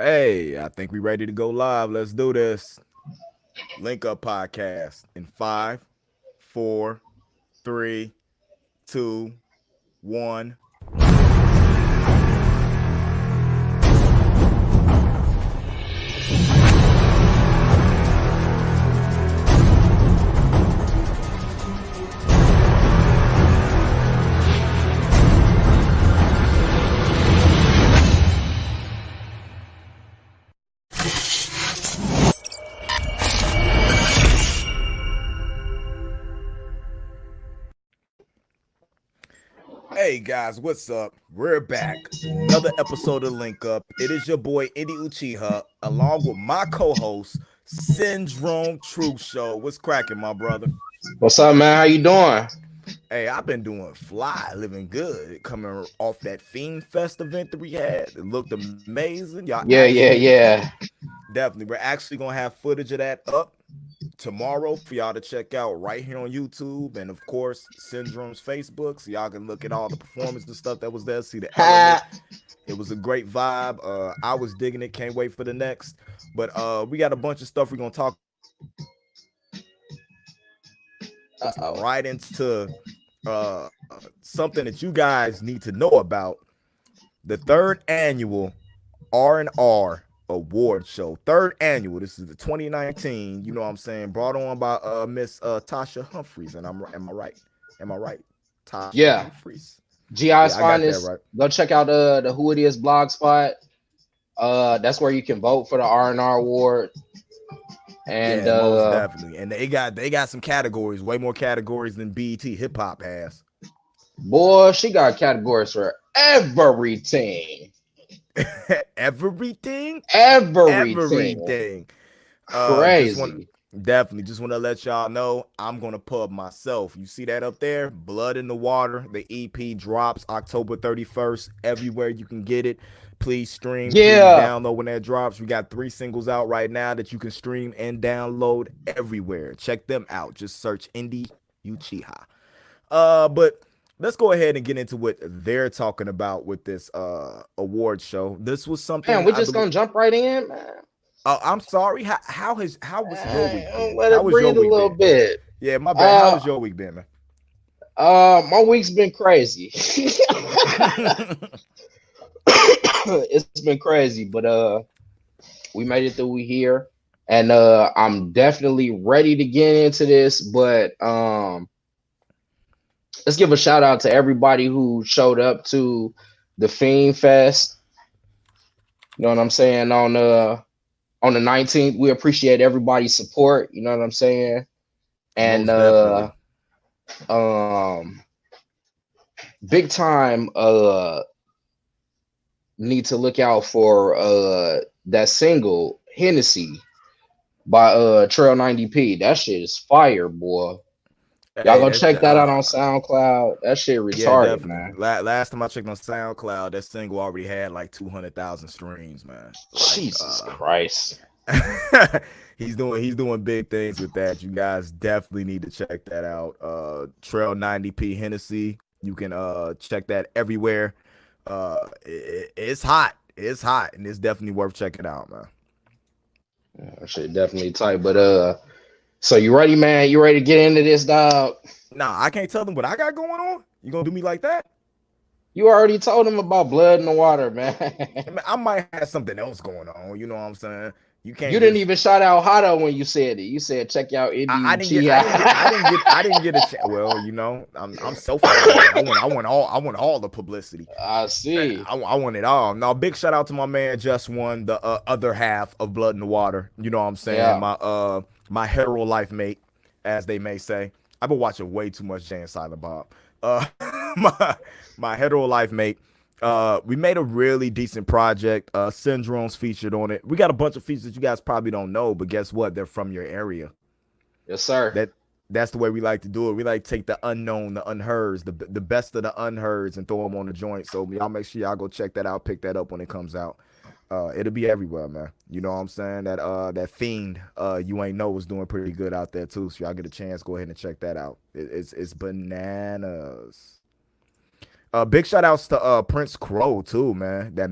Hey, I think we ready to go live. Let's do this. Link up podcast in five, four, three, two, one. Hey guys, what's up? We're back. Another episode of Link Up. It is your boy Indy Uchiha, along with my co-host Syndrome True Show. What's cracking, my brother? What's up, man? How you doing? Hey, I've been doing fly, living good. Coming off that Fiend Fest event that we had. It looked amazing. Y'all Yeah, yeah, actually yeah. definitely. We're actually gonna have footage of that up tomorrow for y'all to check out right here on YouTube and of course Syndrome's Facebook, so y'all can look at all the performance and stuff that was there. See the element. It was a great vibe. I was digging it. Can't wait for the next. But we got a bunch of stuff we're gonna talk Uh-oh. right into something that you guys need to know about. The third annual R&R award show. Third annual. This is the 2019. You know what I'm saying? Brought on by Miss Tasha Humphreys. And am I right? Am I right? Tasha Yeah. Humphreys. GI's Yeah, I got that finest. right. Go check out the Who It Is blog spot. That's where you can vote for the R&R award. And Yeah, most definitely. And they got some categories, way more categories than BET hip hop has. boy, she got categories for everything. Everything? Everything. Everything. Just want Crazy. definitely just want to let y'all know I'm gonna pub myself. You see that up there? Blood in the Water. The EP drops October 31st. Everywhere you can get it. Please stream, please Yeah. download when that drops. We got 3 singles out right now that you can stream and download everywhere. Check them out. Just search Indy Uchiha. But let's go ahead and get into what they're talking about with this award show. This was Man, something we I just believe. gonna jump right in, man. I'm sorry. How was your week been? Let How it was your breathe a week little been? bit. Yeah, my bad. How Uh was your week been, man? my week's been crazy. It's been crazy, but we made it through. We here, and I'm definitely ready to get into this. But let's give a shout out to everybody who showed up to the Fiend Fest. You know what I'm saying on the 19th. We appreciate everybody's support. You know what I'm saying, and Most definitely. um, big time need to look out for that single Hennessy by Trail 90p. That shit is fire, boy. Y'all Hey, go that's check the that out on SoundCloud. That shit yeah, retarded, definitely. man. Last time I checked on SoundCloud, that single already had like 200,000 streams, man. Like Jesus Christ. he's doing big things with that. You guys definitely need to check that out. Trail 90p Hennessy. You can check that everywhere. It's hot. It's hot, and it's definitely worth checking out, man. Yeah, that shit definitely tight. But so you ready, man? You ready to get into this, dog? Nah, I can't tell them what I got going on. You gonna do me like that? You already told him about blood in the water, man. I, mean, I might have something else going on. You know what I'm saying? You You can't didn't just. even shout out Hotto when you said it. You said check out Indy I didn't get. I didn't get. I didn't get. I didn't get a chance. Well, I'm selfish like that. I want all the publicity. I see. I want it all. Now, big shout out to my man Just One, the other half of Blood in the Water. You know what I'm saying? Yeah. My hetero life mate, as they may say. I've been watching way too much Jay and Silent Bob. Uh, my my hetero life mate. We made a really decent project. Syndrome's featured on it. We got a bunch of features that you guys probably don't know, but guess what? They're from your area. Yes, sir. That's the way we like to do it. We like to take the unknown, the unheards, the best of the unheards, and throw them on the joint. So y'all make sure y'all go check that out, pick that up when it comes out. It'll be everywhere, man. You know what I'm saying? That fiend, you ain't know was doing pretty good out there too. So y'all get a chance, go ahead and check that out. It's bananas. Big shout outs to Prince Crow too, man. That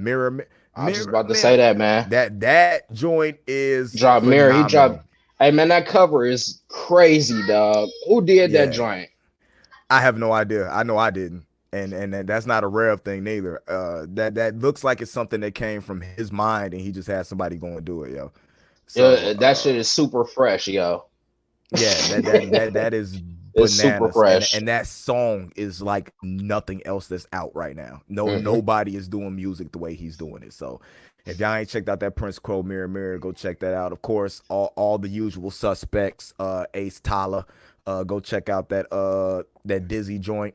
I was just Mirror, about to say mirror. that, man. That joint is Drop Mirror. He phenomenal. dropped. Hey, man, that cover is crazy, dog. Who did that Yeah, joint? I have no idea. I know I didn't, and that's not a rare thing neither. That looks like it's something that came from his mind, and he just had somebody go and do it, yo. So That shit is super fresh, yo. yeah, that is It's super bananas, and fresh. that song is like nothing else that's out right now. Hmm. Nobody is doing music the way he's doing it. So if y'all ain't checked out that Prince Crow Mirror Mirror, go check that out. Of course, all the usual suspects, Ace Tyler, go check out that Dizzy joint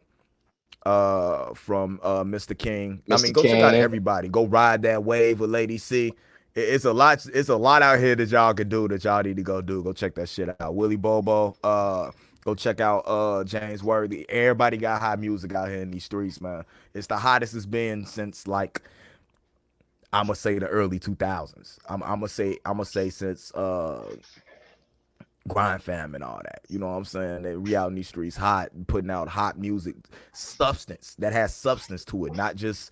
from Mr. King. I mean, Mr. go check out King. everybody. Go ride that wave with Lady C. It's a lot. It's a lot out here that y'all can do that y'all need to go do. Go check that shit out. Willie Bobo. Go check out James Worthy. Everybody got hot music out here in these streets, man. It's the hottest it's been since like I'ma say the early 2000s. I'ma say since grind fam and all that. You know what I'm saying? We out in these streets hot, putting out hot music, substance that has substance to it, not just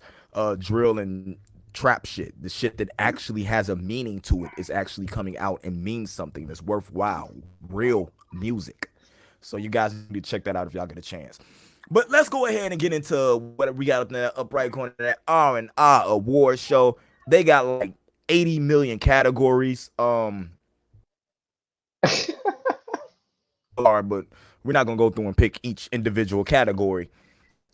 drill and trap shit. The shit that actually has a meaning to it is actually coming out and means something that's worthwhile. Real music. So you guys need to check that out if y'all get a chance. But let's go ahead and get into what we got up there, upright corner, that R&R award show. They got like 80 million categories. But we're not gonna go through and pick each individual category,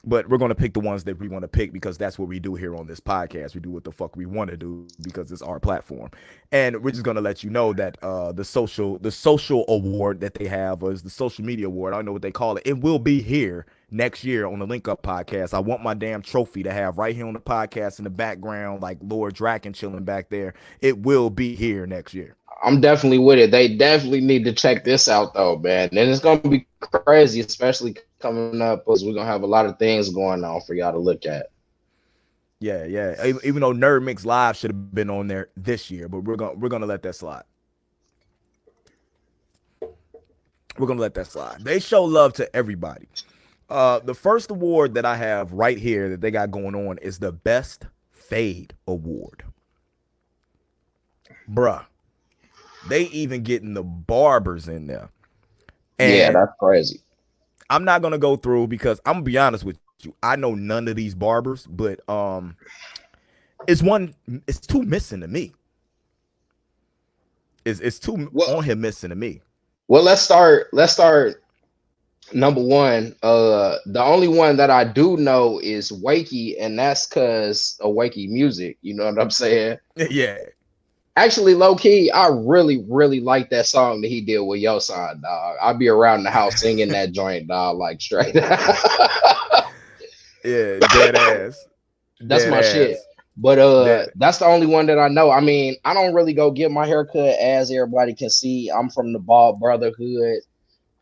but we're gonna pick the ones that we want to pick because that's what we do here on this podcast. We do what the fuck we want to do because it's our platform, and we're just gonna let you know that the social award that they have is the social media award. I don't know what they call it. It will be here next year on the Link Up podcast. I want my damn trophy to have right here on the podcast in the background, like Lord Draken chilling back there. It will be here next year. I'm definitely with it. They definitely need to check this out, though, man. And it's gonna be crazy, especially coming up, because we're gonna have a lot of things going on for y'all to look at. Yeah, yeah. Even though Nerd Mix Live should have been on there this year, but we're gonna let that slide. We're gonna let that slide. They show love to everybody. The first award that I have right here that they got going on is the Best Fade Award. Bruh. They even getting the barbers in there. And yeah, that's crazy. I'm not gonna go through because I'm gonna be honest with you. I know none of these barbers, but it's too missing to me. It's too Well, on him missing to me. well, let's start. Let's start. Number one. The only one that I do know is Wakey, and that's cause of Wakey music. You know what I'm saying? Yeah. Actually, low key, I really, really like that song that he did with Yo Son, dog. I'll be around the house singing that joint, dog, like straight. Yeah, dead ass. That's Dead my shit. ass. But Dead. that's the only one that I know. I mean, I don't really go get my haircut, as everybody can see. I'm from the Bald Brotherhood.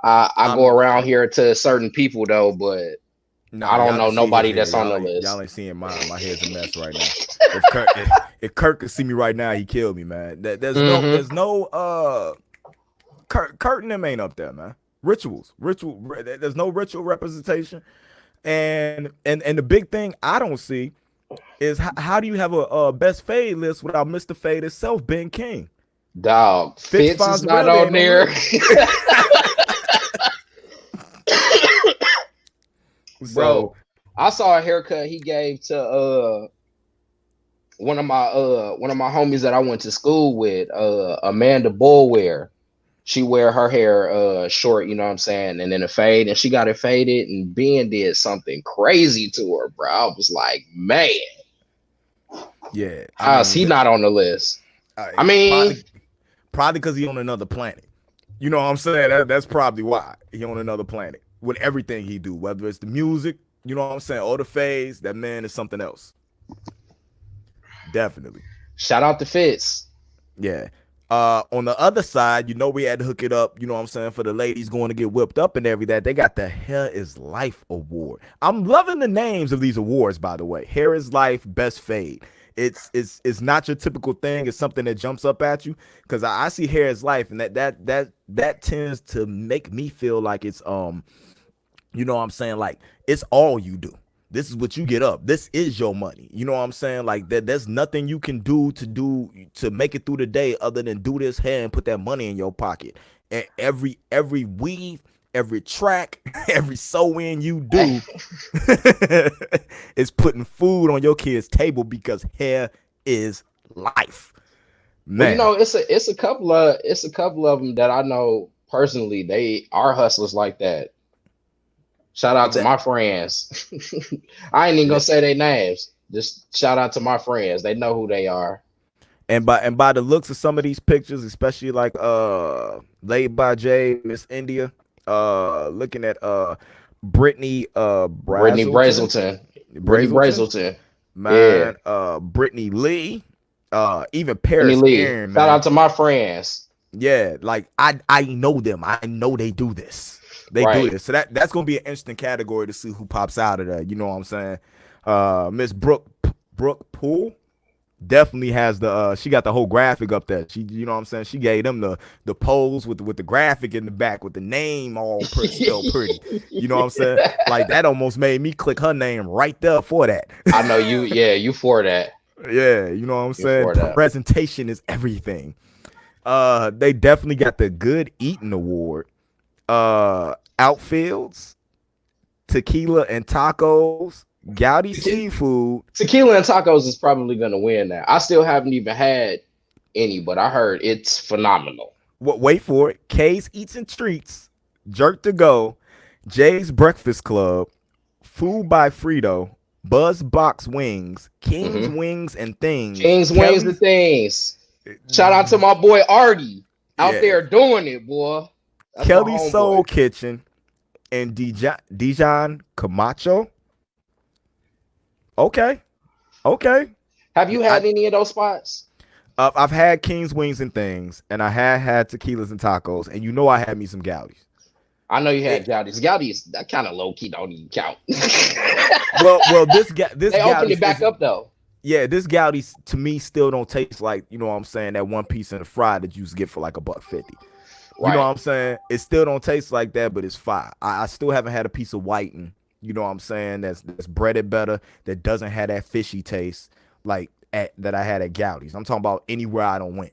I go I'm around here to certain people though, but I Nah, don't y'all know can see his nobody hair. that's on the Y'all list. ain't seeing mine. My hair's a mess right now. If Kirk could see me right now, he killed me, man. Hmm. There's no Kurt and them ain't up there, man. Ritual. There's no ritual representation, and the big thing I don't see is how do you have a best fade list without Mr. Fade itself, Ben King? Dog, Fitz Fitz is not Fonzarelli on ain't on the there. list. Bro, So I saw a haircut he gave to one of my homies that I went to school with, Amanda Bullware. She wear her hair short, you know what I'm saying, and then a fade, and she got it faded, and Ben did something crazy to her, bro. I was like, man, yeah, I how's mean, he not on the list? I mean, probably because he on another planet. You know what I'm saying? That's probably why he on another planet with everything he do, whether it's the music, you know what I'm saying, or the phase. That man is something else. Definitely. shout out to Fitz. Yeah. On the other side, we had to hook it up, you know what I'm saying, for the ladies going to get whipped up and everything. They got the Hair is Life Award. I'm loving the names of these awards, by the way. Hair is Life, Best Fade. It's not your typical thing. It's something that jumps up at you because I see Hair is Life, and that tends to make me feel like it's you know what I'm saying, like it's all you do. This is what you get up. This is your money. You know what I'm saying? Like that. There's nothing you can do to make it through the day other than do this here and put that money in your pocket. And every weave, every track, every sew in you do is putting food on your kid's table because hair is life. Man. Well, it's a couple of them that I know personally. They are hustlers like that. Shout out to my friends. I ain't even gonna say their names. Just shout out to my friends. They know who they are. And by the looks of some of these pictures, especially like Laid by Jay, Miss India, looking at Brittany Brazelton. Man, yeah. Brittany Lee, even Paris Aaron, shout out to my friends. Yeah, like I know them. I know they do this. They do this. So that's gonna be an interesting category to see who pops out of that. You know what I'm saying? Miss Brooke Poole definitely has the she got the whole graphic up there. She, you know what I'm saying? She gave them the pose with the graphic in the back with the name all spelled pretty. You know what I'm saying? Like that almost made me click her name right there for that. I know you. Yeah, you for that. Yeah, you know what I'm saying? Presentation is everything. They definitely got the Good Eating Award. Outfields, tequila and tacos, Goudy seafood. Tequila and tacos is probably gonna win that. I still haven't even had any, but I heard it's phenomenal. Wait for it. K's Eats and Treats, Jerk to Go, Jay's Breakfast Club, Food by Frito, Buzz Box Wings, King's Wings and Things. Wings and Things. Shout out to my boy Artie out there doing it, boy. That's Kelly's Soul Kitchen and Dijon Camacho. Okay. Have you had any of those spots? I've had King's Wings and Things, and I had tequilas and tacos, and you know I had me some Goudies. I know you had Goudies. Goudies, that kind of low key don't even count. well, this they opened it back up though. Yeah, this Goudies to me still don't taste like, you know what I'm saying, that one piece in the fry that you used to get for like $1.50. You know what I'm saying? It still don't taste like that, but it's fire. I still haven't had a piece of whiting, you know what I'm saying, that's breaded better, that doesn't have that fishy taste like that I had at Goudies. I'm talking about anywhere I don't went.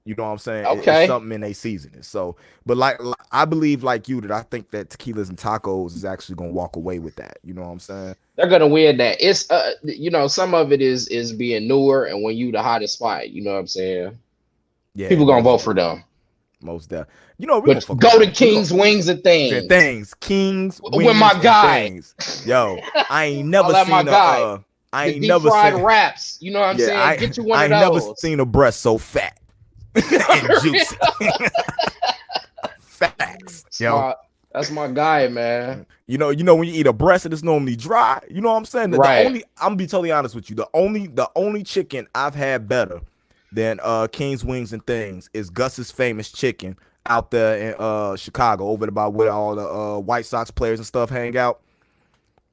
You know what I'm saying? Okay. It's something in their seasoning. So, but like I believe like you that I think that tequilas and tacos is actually gonna walk away with that. You know what I'm saying? They're gonna win that. It's you know, some of it is being newer, and when you the hottest spot, you know what I'm saying? Yeah, people gonna vote for them. Most definitely. You know, go to King's Wings and Things. Kings with my guy. Yo, I ain't never seen I ain't never seen wraps. You know what I'm saying? Get you one of those. I ain't never seen a breast so fat and juicy. Facts. That's my guy, man. You know when you eat a breast and it's normally dry. You know what I'm saying? I'm gonna be totally honest with you. The only chicken I've had better than King's Wings and Things is Gus's famous chicken out there in Chicago, over about where all the White Sox players and stuff hang out.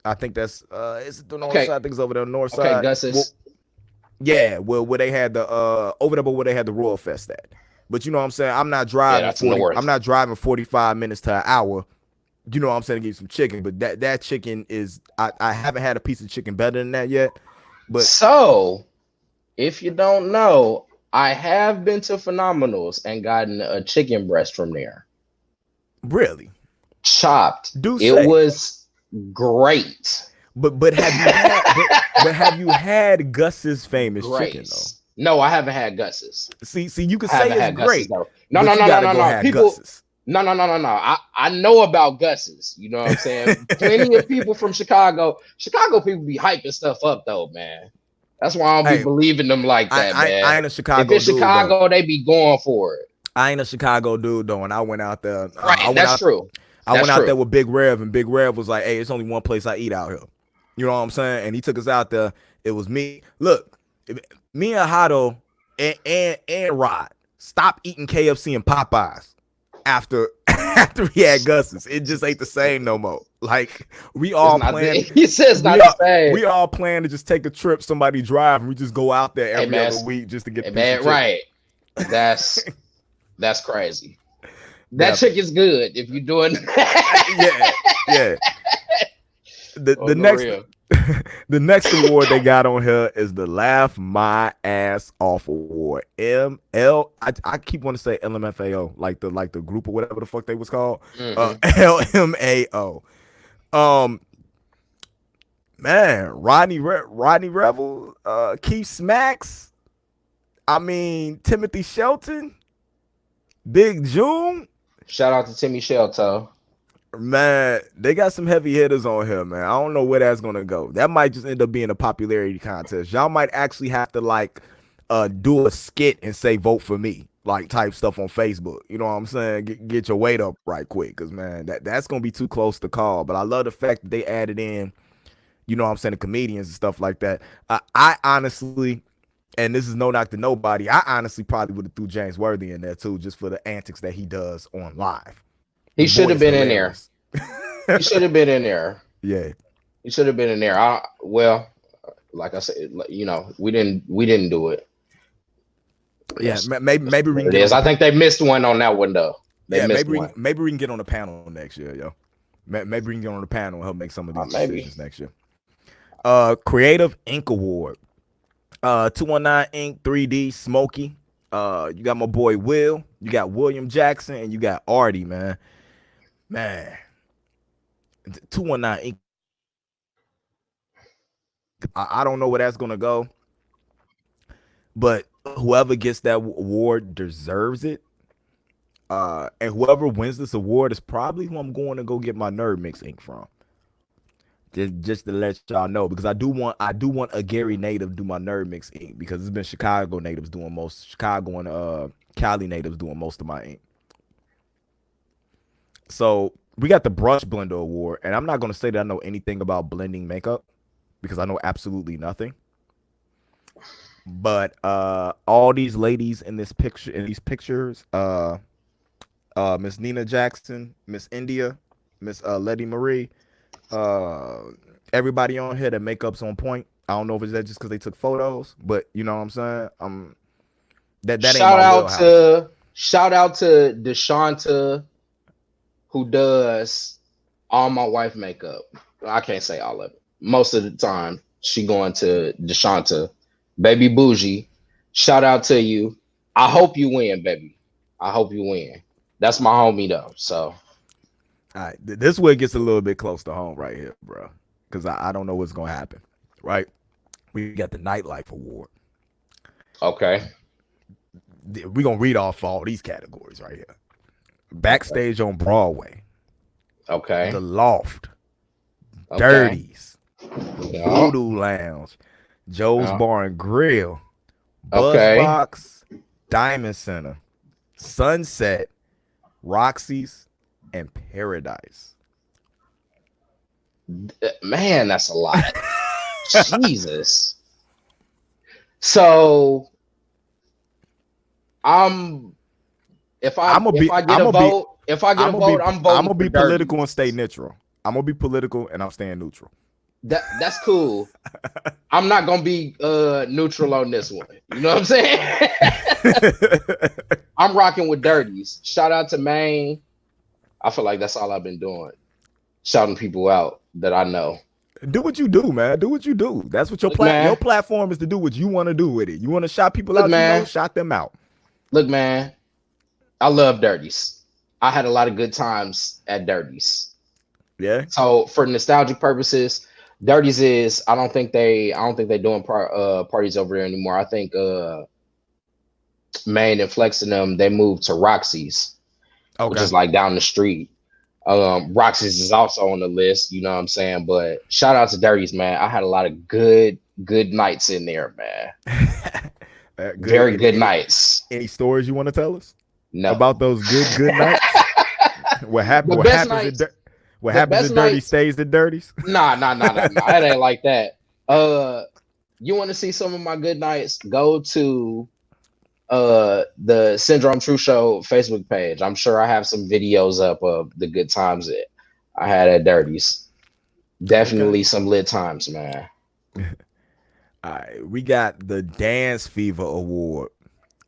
I think that's is it the north side? I think it's over there on the north side. Gus's. Where they had the over there where they had the Royal Fest at. But you know what I'm saying? I'm not driving I'm not driving 45 minutes to an hour. You know what I'm saying, to get some chicken. But that chicken is I haven't had a piece of chicken better than that yet. But so if you don't know, I have been to Phenomenals and gotten a chicken breast from there. Really? Chopped. It was great. But have you had Gus's famous chicken though? No, I haven't had Gus's. See, you can say it's great. No. People, no. I know about Gus's. You know what I'm saying? Plenty of people from Chicago people be hyping stuff up though, man. That's why I don't be believing them like that, man. I ain't a Chicago dude. If it's Chicago, they be going for it. I ain't a Chicago dude though, and I went out there. That's true. I went out there with Big Rev, and Big Rev was like, "Hey, it's only one place I eat out here." You know what I'm saying? And he took us out there. It was me. Look, me and Hato and Rod stopped eating KFC and Popeyes after he had Gus's. It just ain't the same no more. Like we all plan. He says not the same. We all plan to just take a trip. Somebody drive, and we just go out there every other week just to get. Right? That's crazy. That chicken's good if you're doing that. Yeah. The The next award they got on here is the Laugh My Ass Off Award. I keep wanting to say LMFAO, like the group or whatever the fuck they was called. Hmm. LMAO. Um, man, Rodney Revel, Keith Smacks. I mean, Timothy Shelton, Big June. Shout out to Timmy Shelto. Man, they got some heavy hitters on here, man. I don't know where that's gonna go. That might just end up being a popularity contest. Y'all might actually have to like do a skit and say vote for me, like type stuff on Facebook. You know what I'm saying? Get your weight up right quick, cause man, that's gonna be too close to call. But I love the fact that they added in, you know what I'm saying, the comedians and stuff like that. I honestly, and this is no knock to nobody, I honestly probably would have threw James Worthy in there too, just for the antics that he does on live. The He should boy have is been in there. hilarious. He should have been in there. Yeah. He should have been in there. Well, like I said, we didn't do it. Yeah, That's, maybe we can it get on is. the I think they missed one on that one though. They yeah missed one. maybe we can get on the panel next year, yo. Maybe we can get on the panel and help make some of these Maybe. decisions next year. Creative Ink Award. 219 Ink 3D Smokey. You got my boy Will. You got William Jackson, and you got Artie, man. Man, 219 Ink. I don't know where that's gonna go, but whoever gets that award deserves it. And whoever wins this award is probably who I'm going to go get my Nerd Mix ink from. Just to let y'all know, because I do want a Gary native to do my Nerd Mix ink, because it's been Chicago natives doing most, Chicago and Cali natives doing most of my ink. So we got the Brush Blender Award, and I'm not going to say that I know anything about blending makeup, because I know absolutely nothing. But all these ladies in these pictures, Miss Nina Jackson, Miss India, Miss Letty Marie, everybody on here, that makeup's on point. I don't know if it's that just because they took photos, but you know what I'm saying. That ain't my wheelhouse. Shout out to Deshanta, who does all my wife makeup. I can't say all of it. Most of the time, she going to Deshanta, baby bougie. Shout out to you. I hope you win, baby. I hope you win. That's my homie though. So, all right, this way gets a little bit close to home right here, bro, because I don't know what's gonna happen. Right, we got the Nightlife Award. okay. We're gonna read off all these categories right here. Backstage on Broadway, Okay. The Loft, Okay. Dirties, the Yeah. Voodoo Lounge, Joe's Yeah. Bar and Grill, Okay. Buzzbox, Diamond Center, Sunset, Roxy's, and Paradise. Man, that's a lot. Jesus. So I'm if I I'ma be- if I get I'ma a be- vote, if I get a vote, I'm voting. I'm gonna be for Dirty. political and stay neutral. I'm gonna be political and I'm staying neutral. That's cool. I'm not gonna be neutral on this one. You know what I'm saying? I'm rocking with Dirties. Shout out to Maine. I feel like that's all I've been doing. Shouting people out that I know. Do what you do, man. Do what you do. That's what your Look, man. your platform is, to do what you want to do with it. You want to shout people Look, out, man. you know, shout them out. Look, man, I love Dirties. I had a lot of good times at Dirties. Yeah. So for nostalgic purposes, Dirties is I don't think they doing parties over there anymore. I think Maine and Flex and them, they moved to Roxy's, which is like down the street. Roxy's is also on the list, you know what I'm saying? But shout out to Dirties, man. I had a lot of good nights in there, man. Very good nights. Any stories you want to tell us? No. About those good nights? What happened? What happens at Dirty stays at Dirties? Nah. It ain't like that. You want to see some of my good nights? Go to the Syndrome True Show Facebook page. I'm sure I have some videos up of the good times that I had at Dirties. Definitely some lit times, man. All right, we got the Dance Fever Award.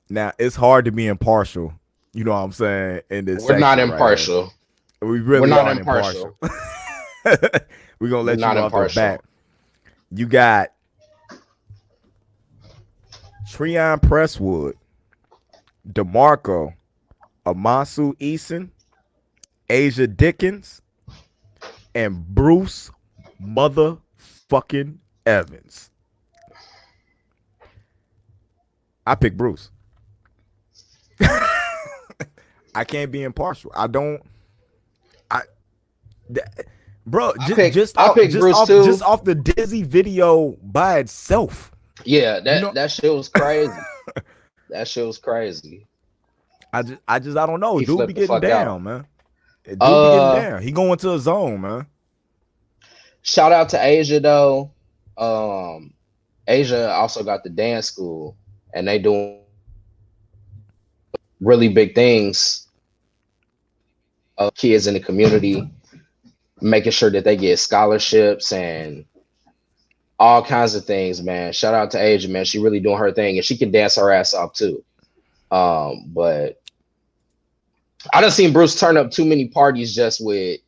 Now it's hard to be impartial. You know what I'm saying? In this, we're not impartial. Right, we really we're not aren't impartial. We're gonna let you off the bat. You got Treon Presswood, DeMarco, Amasu Eason, Asia Dickens, and Bruce motherfucking Evans. I pick Bruce. I can't be impartial. I don't. I, bro, I pick Bruce too. just off the Dizzy video by itself. Yeah, that shit was crazy. That shit was crazy. I don't know. He Dude flipped be the getting fuck down, out. man. Dude be getting down. He going to a zone, man. Shout out to Asia though. Asia also got the dance school, and they doing really big things. Kids in the community, making sure that they get scholarships and all kinds of things, man. Shout out to Asia, man. She really doing her thing, and she can dance her ass off too. But I done seen Bruce turn up too many parties just with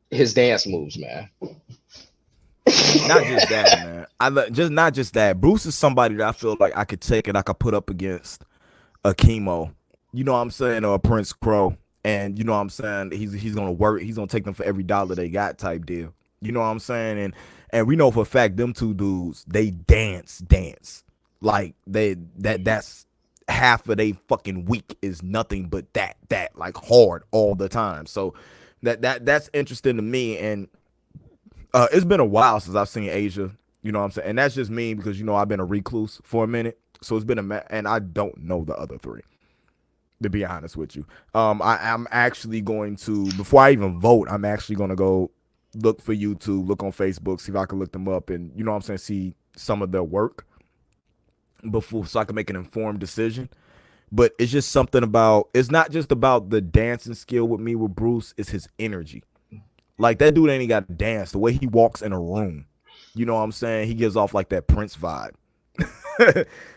his dance moves, man. Not just that, man. Not just that. Bruce is somebody that I feel like I could take and I could put up against a Chemo. You know what I'm saying, or a Prince Crow. And you know what I'm saying, he's gonna work, he's gonna take them for every dollar they got type deal. You know what I'm saying? And we know for a fact them two dudes, they dance. Like that's half of they fucking week is nothing but that like hard all the time. So that's interesting to me. And it's been a while since I've seen Asia, you know what I'm saying? And that's just me because, you know, I've been a recluse for a minute. So it's been and I don't know the other three, to be honest with you. I'm actually going to, before I even vote, I'm actually going to go look for YouTube, look on Facebook, see if I can look them up and, you know what I'm saying, see some of their work before, so I can make an informed decision. But it's just something about, it's not just about the dancing skill with me with Bruce, it's his energy. Like, that dude ain't even got to dance. The way he walks in a room, you know what I'm saying? He gives off like that Prince vibe.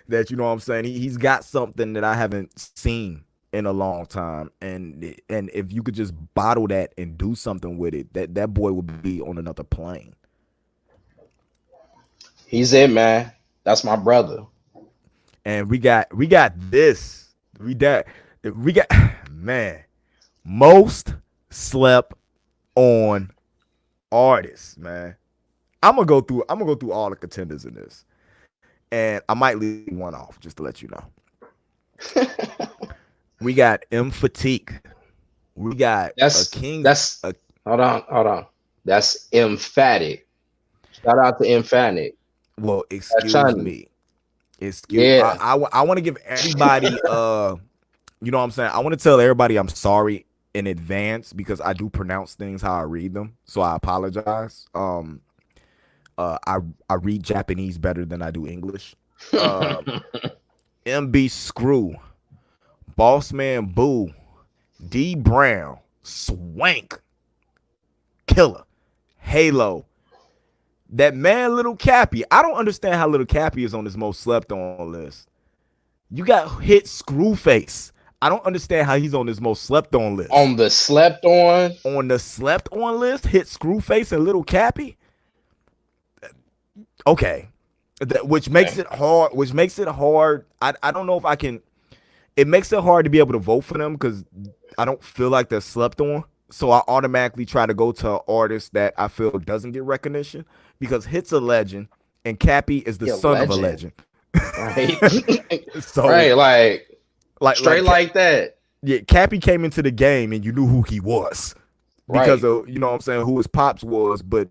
That, you know what I'm saying? He's got something that I haven't seen in a long time. And if you could just bottle that and do something with it, that boy would be on another plane. He's it, man. That's my brother. And we got this. We got man, most slept on artists, man. I'm gonna go through all the contenders in this, and I might leave one off just to let you know. We got M Fatigue. We got hold on. That's emphatic. Shout out to emphatic. Well, excuse me. Yeah. I want to give everybody you know what I'm saying? I want to tell everybody I'm sorry in advance because I do pronounce things how I read them. So I apologize. I read Japanese better than I do English. MB Screw, Bossman Boo, D Brown, Swank, Killer, Halo. That man, Little Cappy. I don't understand how Little Cappy is on this most slept on list. You got hit Screwface. I don't understand how he's on this most slept on list. On the slept on? On the slept on list, hit Screwface and Little Cappy. Okay. Which makes it hard. I don't know if I can. It makes it hard to be able to vote for them because I don't feel like they're slept on. So I automatically try to go to an artist that I feel doesn't get recognition because Hit's a legend and Cappy is the son of a legend. Right. So right, like straight like that. Yeah, Cappy came into the game and you knew who he was because of, you know what I'm saying, who his pops was. But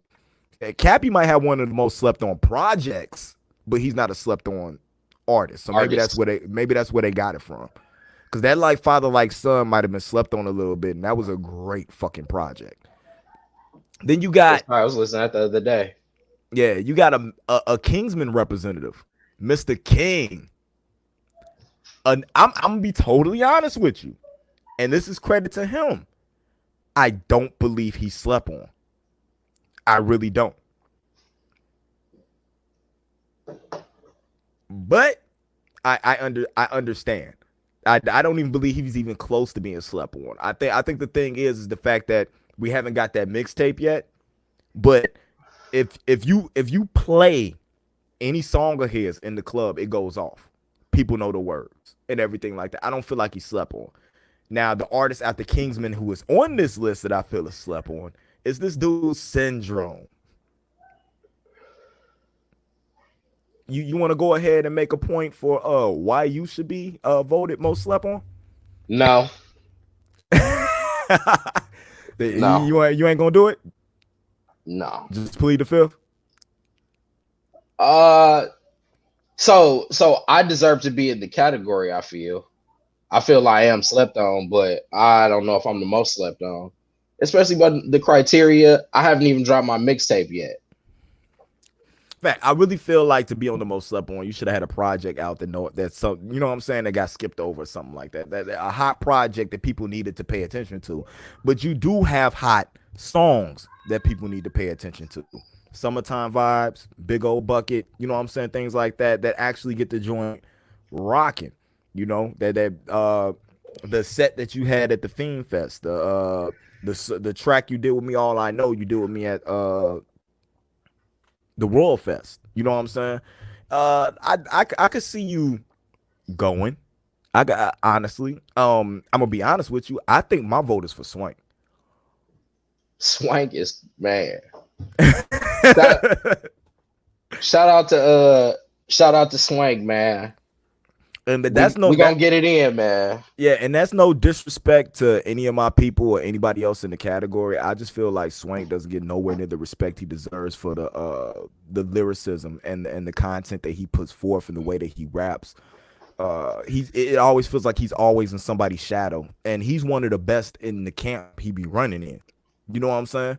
Cappy might have one of the most slept on projects, but he's not a slept on artist. So maybe that's where they got it from. Because that like father like son might have been slept on a little bit, and that was a great fucking project. Then you got, I was listening to that the other day. Yeah, you got a Kingsman representative, Mr. King. I'm gonna be totally honest with you, and this is credit to him. I don't believe he slept on. I really don't. But I understand. I don't even believe he's even close to being slept on. I think the thing is the fact that we haven't got that mixtape yet. But if you play any song of his in the club, it goes off. People know the words and everything like that. I don't feel like he slept on. Now, the artist after Kingsman who is on this list that I feel is slept on is this dude Syndrome. You want to go ahead and make a point for why you should be voted most slept on? No, no, you ain't gonna do it. no. Just plead the fifth. Uh, so I deserve to be in the category. I feel like I am slept on, but I don't know if I'm the most slept on, especially by the criteria. I haven't even dropped my mixtape yet. Fact, I really feel like to be on the most slept on, you should have had a project out that know that some, you know what I'm saying, that got skipped over or something like that. That a hot project that people needed to pay attention to. But you do have hot songs that people need to pay attention to. Summertime vibes, big old bucket, you know what I'm saying, things like that that actually get the joint rocking. You know the set that you had at the Theme Fest, the track you did with me, all I know you did with me at the Royal Fest. You know what I'm saying? I could see you going. I got honestly. I'm gonna be honest with you. I think my vote is for Swank. Swank is man. Shout, shout out to Swank, man. And that's we gonna get it in, man. Yeah, and that's no disrespect to any of my people or anybody else in the category. I just feel like Swank doesn't get nowhere near the respect he deserves for the lyricism and the content that he puts forth and the way that he raps. It always feels like he's always in somebody's shadow, and he's one of the best in the camp he be running in. You know what I'm saying?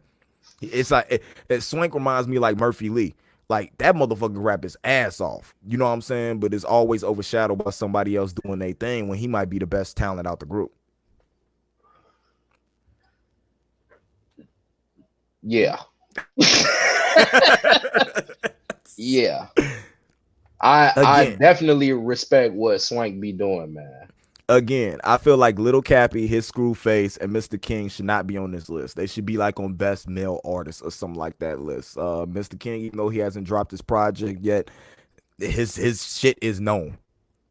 It's like Swank reminds me like Murphy Lee. Like that motherfucker rap his ass off. You know what I'm saying? But it's always overshadowed by somebody else doing their thing when he might be the best talent out the group. Yeah. Yeah. I definitely respect what Swank be doing, man. Again, I feel like Little Cappy, his screw face, and Mr. King should not be on this list. They should be like on best male artist or something like that list. Mr. King, even though he hasn't dropped his project yet, his shit is known.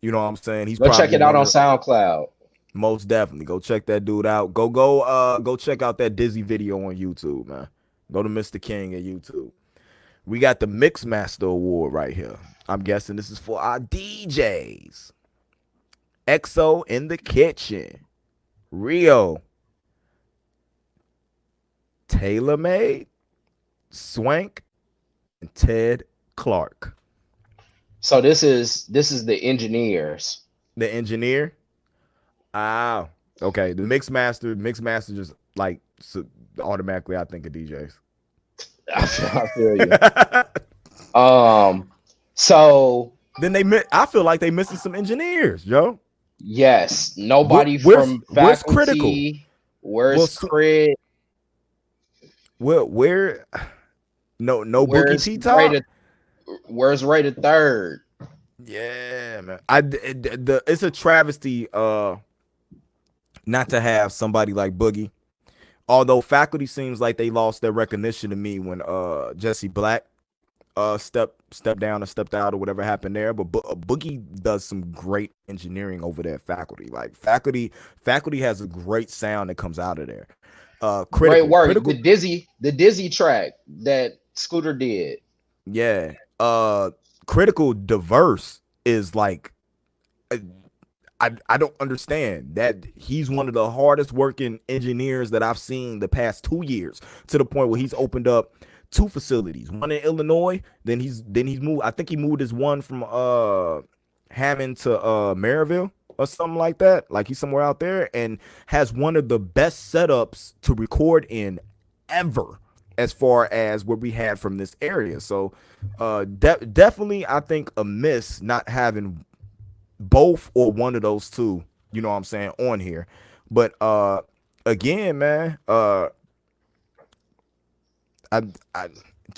You know what I'm saying? He's Go check it out on SoundCloud. Most definitely. Go check that dude out. Go check out that Dizzy video on YouTube, man. Go to Mr. King at YouTube. We got the Mixmaster Award right here. I'm guessing this is for our DJs. EXO in the Kitchen, Rio, Taylor Made, Swank, and Ted Clark. So this is the engineers. The engineer. Ah, okay. The mixmaster just like so automatically. I think of DJs. I feel you. So then I feel like they missing some engineers, yo. Yes, nobody from faculty. Where's Critical? Where's Crit? Where? No Boogie T Top. Where's Rated Third? Yeah, man. It's a travesty not to have somebody like Boogie. Although faculty seems like they lost their recognition to me when Jesse Black stepped down or stepped out or whatever happened there. But Boogie does some great engineering over there at faculty. Like faculty has a great sound that comes out of there. Great work. The Dizzy track that Scooter did. Yeah. Critical Diverse is like I don't understand that he's one of the hardest working engineers that I've seen the past 2 years, to the point where he's opened up 2 facilities, one in Illinois, then he's moved. I think he moved his one from Hammond to Maryville or something like that. Like he's somewhere out there, and has one of the best setups to record in ever, as far as what we had from this area. So definitely I think a miss not having both or one of those two, you know what I'm saying, on here. But again, man, to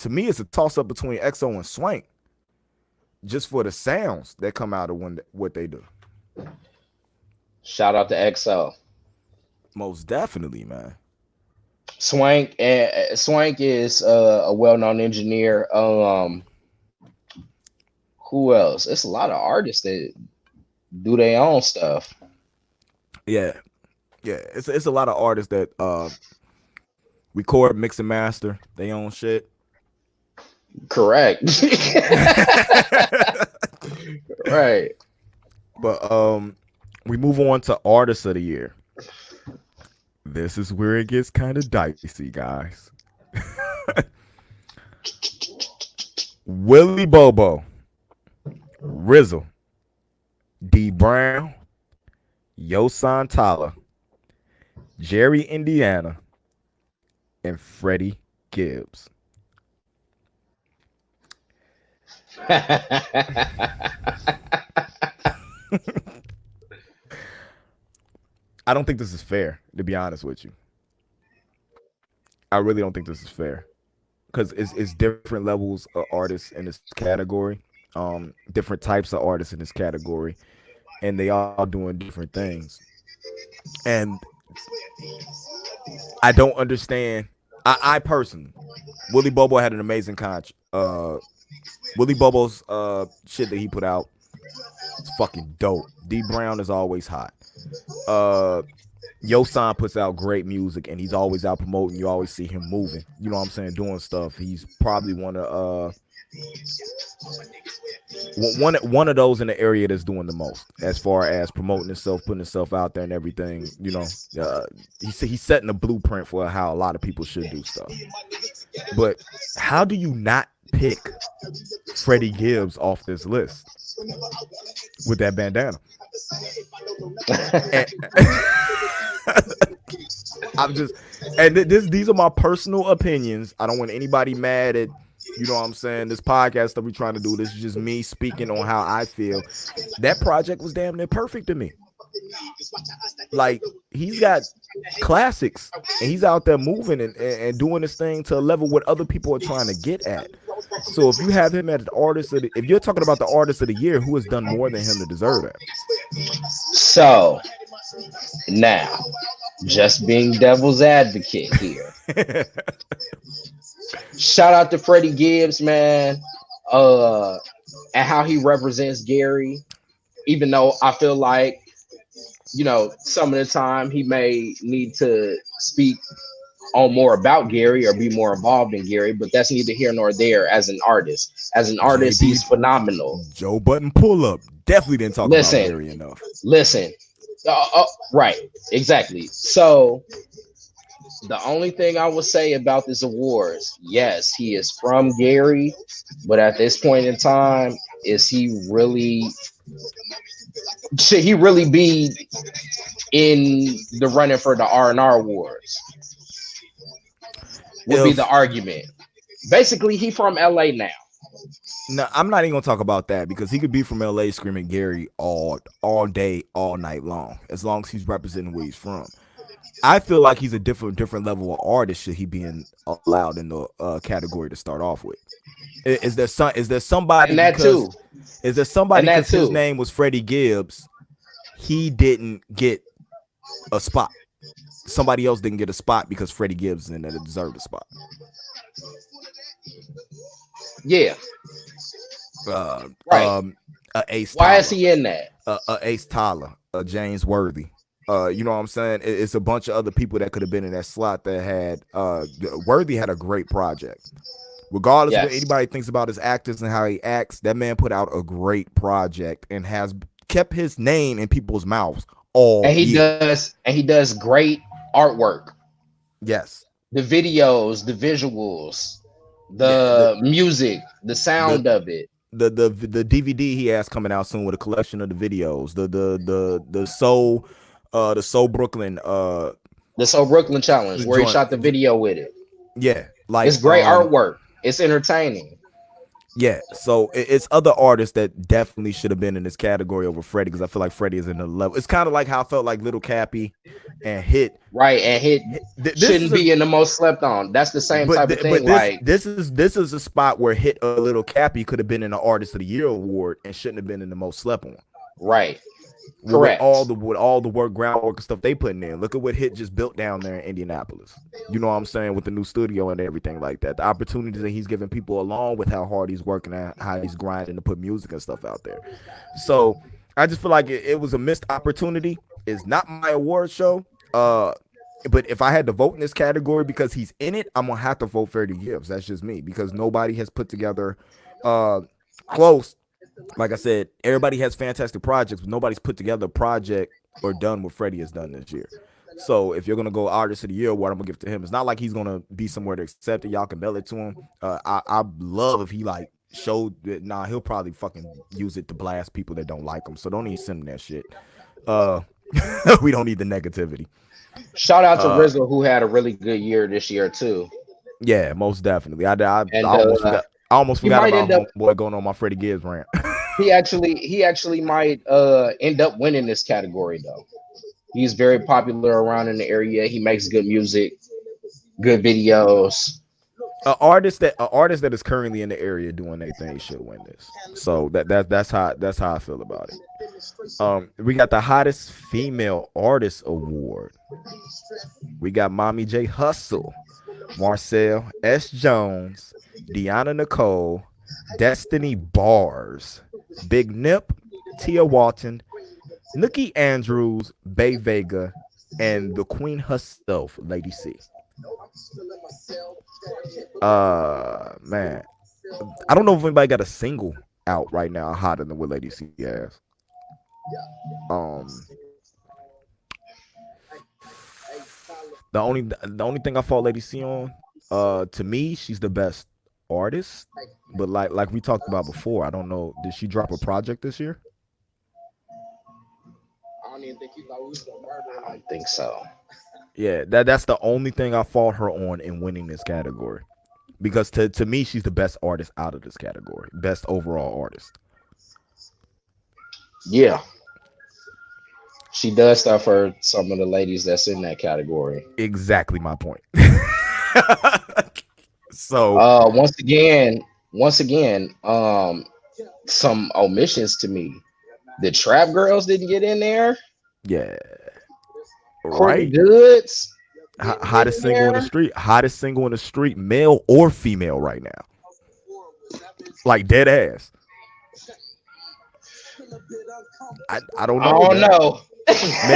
me, it's a toss up between EXO and Swank, just for the sounds that come out of what they do. Shout out to EXO. Most definitely, man. Swank is a well-known engineer. Who else? It's a lot of artists that do their own stuff. Yeah, yeah. It's a lot of artists that record, mix, and master they own shit. Correct. Right. But we move on to artist of the year. This is where it gets kind of dicey, guys. Willie Bobo, Rizzle, D Brown, Yosan Tyler, Jerry Indiana, and Freddie Gibbs. I don't think this is fair, to be honest with you. I really don't think this is fair because it's different levels of artists in this category, different types of artists in this category, and they all doing different things. And I don't understand. I personally, Willie Bobo had an amazing contract. Willie Bobo's shit that he put out is fucking dope. D Brown is always hot. Yosan puts out great music and he's always out promoting. You always see him moving. You know what I'm saying? Doing stuff. He's probably one of those in the area that's doing the most as far as promoting himself, putting himself out there and everything. You know, he's setting a blueprint for how a lot of people should do stuff. But how do you not pick Freddie Gibbs off this list with that bandana? I'm just, and these are my personal opinions. I don't want anybody mad at, you know what I'm saying, this podcast that we're trying to do. This is just me speaking on how I feel. That project was damn near perfect to me. Like, he's got classics and he's out there moving and doing this thing to a level what other people are trying to get at. So if you have him as the artist of if you're talking about the artist of the year, who has done more than him to deserve it? So now, just being devil's advocate here. Shout out to Freddie Gibbs, man. And how he represents Gary. Even though I feel like, you know, some of the time he may need to speak on more about Gary or be more involved in Gary, but that's neither here nor there as an artist. As an artist, he's phenomenal. Joe Button pull up. Definitely didn't talk about Gary enough. Listen. Right. Exactly. So the only thing I will say about this awards, yes, he is from Gary, but at this point in time, should he really be in the running for the R&R awards? Would be the argument. Basically, he from LA now. No, I'm not even gonna talk about that because he could be from LA screaming Gary all day, all night long, as long as he's representing where he's from. I feel like he's a different level of artist. Should he be allowed in the category to start off with? Is there somebody? And that too. Is there somebody because his name was Freddie Gibbs? He didn't get a spot. Somebody else didn't get a spot because Freddie Gibbs and that deserved a spot. Yeah. Right. Ace. Why Tyler, is he in that? Ace Tyler, James Worthy. You know what I'm saying? It's a bunch of other people that could have been in that slot that had Worthy had a great project. Regardless of what anybody thinks about his actors and how he acts, that man put out a great project and has kept his name in people's mouths all year. He does great artwork. Yes. The videos, the visuals, the music, the sound of it. The DVD he has coming out soon with a collection of the videos. The Soul Brooklyn challenge where he shot the video with it. Yeah, like it's great artwork. It's entertaining. Yeah, so it's other artists that definitely should have been in this category over Freddie because I feel like Freddie is in the level. It's kind of like how I felt like Little Cappy and Hit. Right, and Hit shouldn't be in the most slept on. That's the same type of thing. But this is a spot where Hit or Little Cappy could have been in the Artist of the Year award and shouldn't have been in the most slept on. Right. Correct. with all the work, groundwork and stuff they putting in. Look at what Hit just built down there in Indianapolis. You know what I'm saying, with the new studio and everything like that. The opportunities that he's giving people, along with how hard he's working and how he's grinding to put music and stuff out there. So I just feel like it was a missed opportunity. It's not my award show. But if I had to vote in this category because he's in it, I'm gonna have to vote Freddie Gibbs. That's just me, because nobody has put together uh close. Like I said, everybody has fantastic projects, but nobody's put together a project or done what Freddie has done this year. So if you're gonna go artist of the year award, I'm gonna give it to him. It's not like he's gonna be somewhere to accept it. Y'all can mail it to him. I love if he like showed that. Nah, he'll probably fucking use it to blast people that don't like him. So don't even send him that shit. Uh, we don't need the negativity. Shout out to Uh, RZA, who had a really good year this year too. yeah, most definitely. I And almost forgot. I almost he forgot might about end up homeboy going on my Freddie Gibbs rant. he actually might end up winning this category though. He's very popular around in the area. He makes good music, good videos. An artist that is currently in the area doing their thing should win this. So that's how I feel about it. We got the hottest female artist award. We got Mommy J Hustle, Marcel S. Jones, Deanna Nicole, Destiny Bars, Big Nip, Tia Walton, Nikki Andrews, Bay Vega, and the Queen herself, Lady C. Man, I don't know if anybody got a single out right now hotter than what Lady C has. Um, the only thing I fought Lady C on, to me, she's the best artist. But like we talked about before, I don't know. Did she drop a project this year? I don't think so. Yeah, that's the only thing I fought her on in winning this category. Because to me, she's the best artist out of this category, best overall artist. Yeah, she does stuff for some of the ladies that's in that category. Exactly my point. So Once again, some omissions to me. The Trap Girls didn't get in there. yeah, Courtney right. Goods didn't get Hottest in single in the there. street, hottest single in the street, male or female right now. Like dead ass. I don't I know, don't man. know.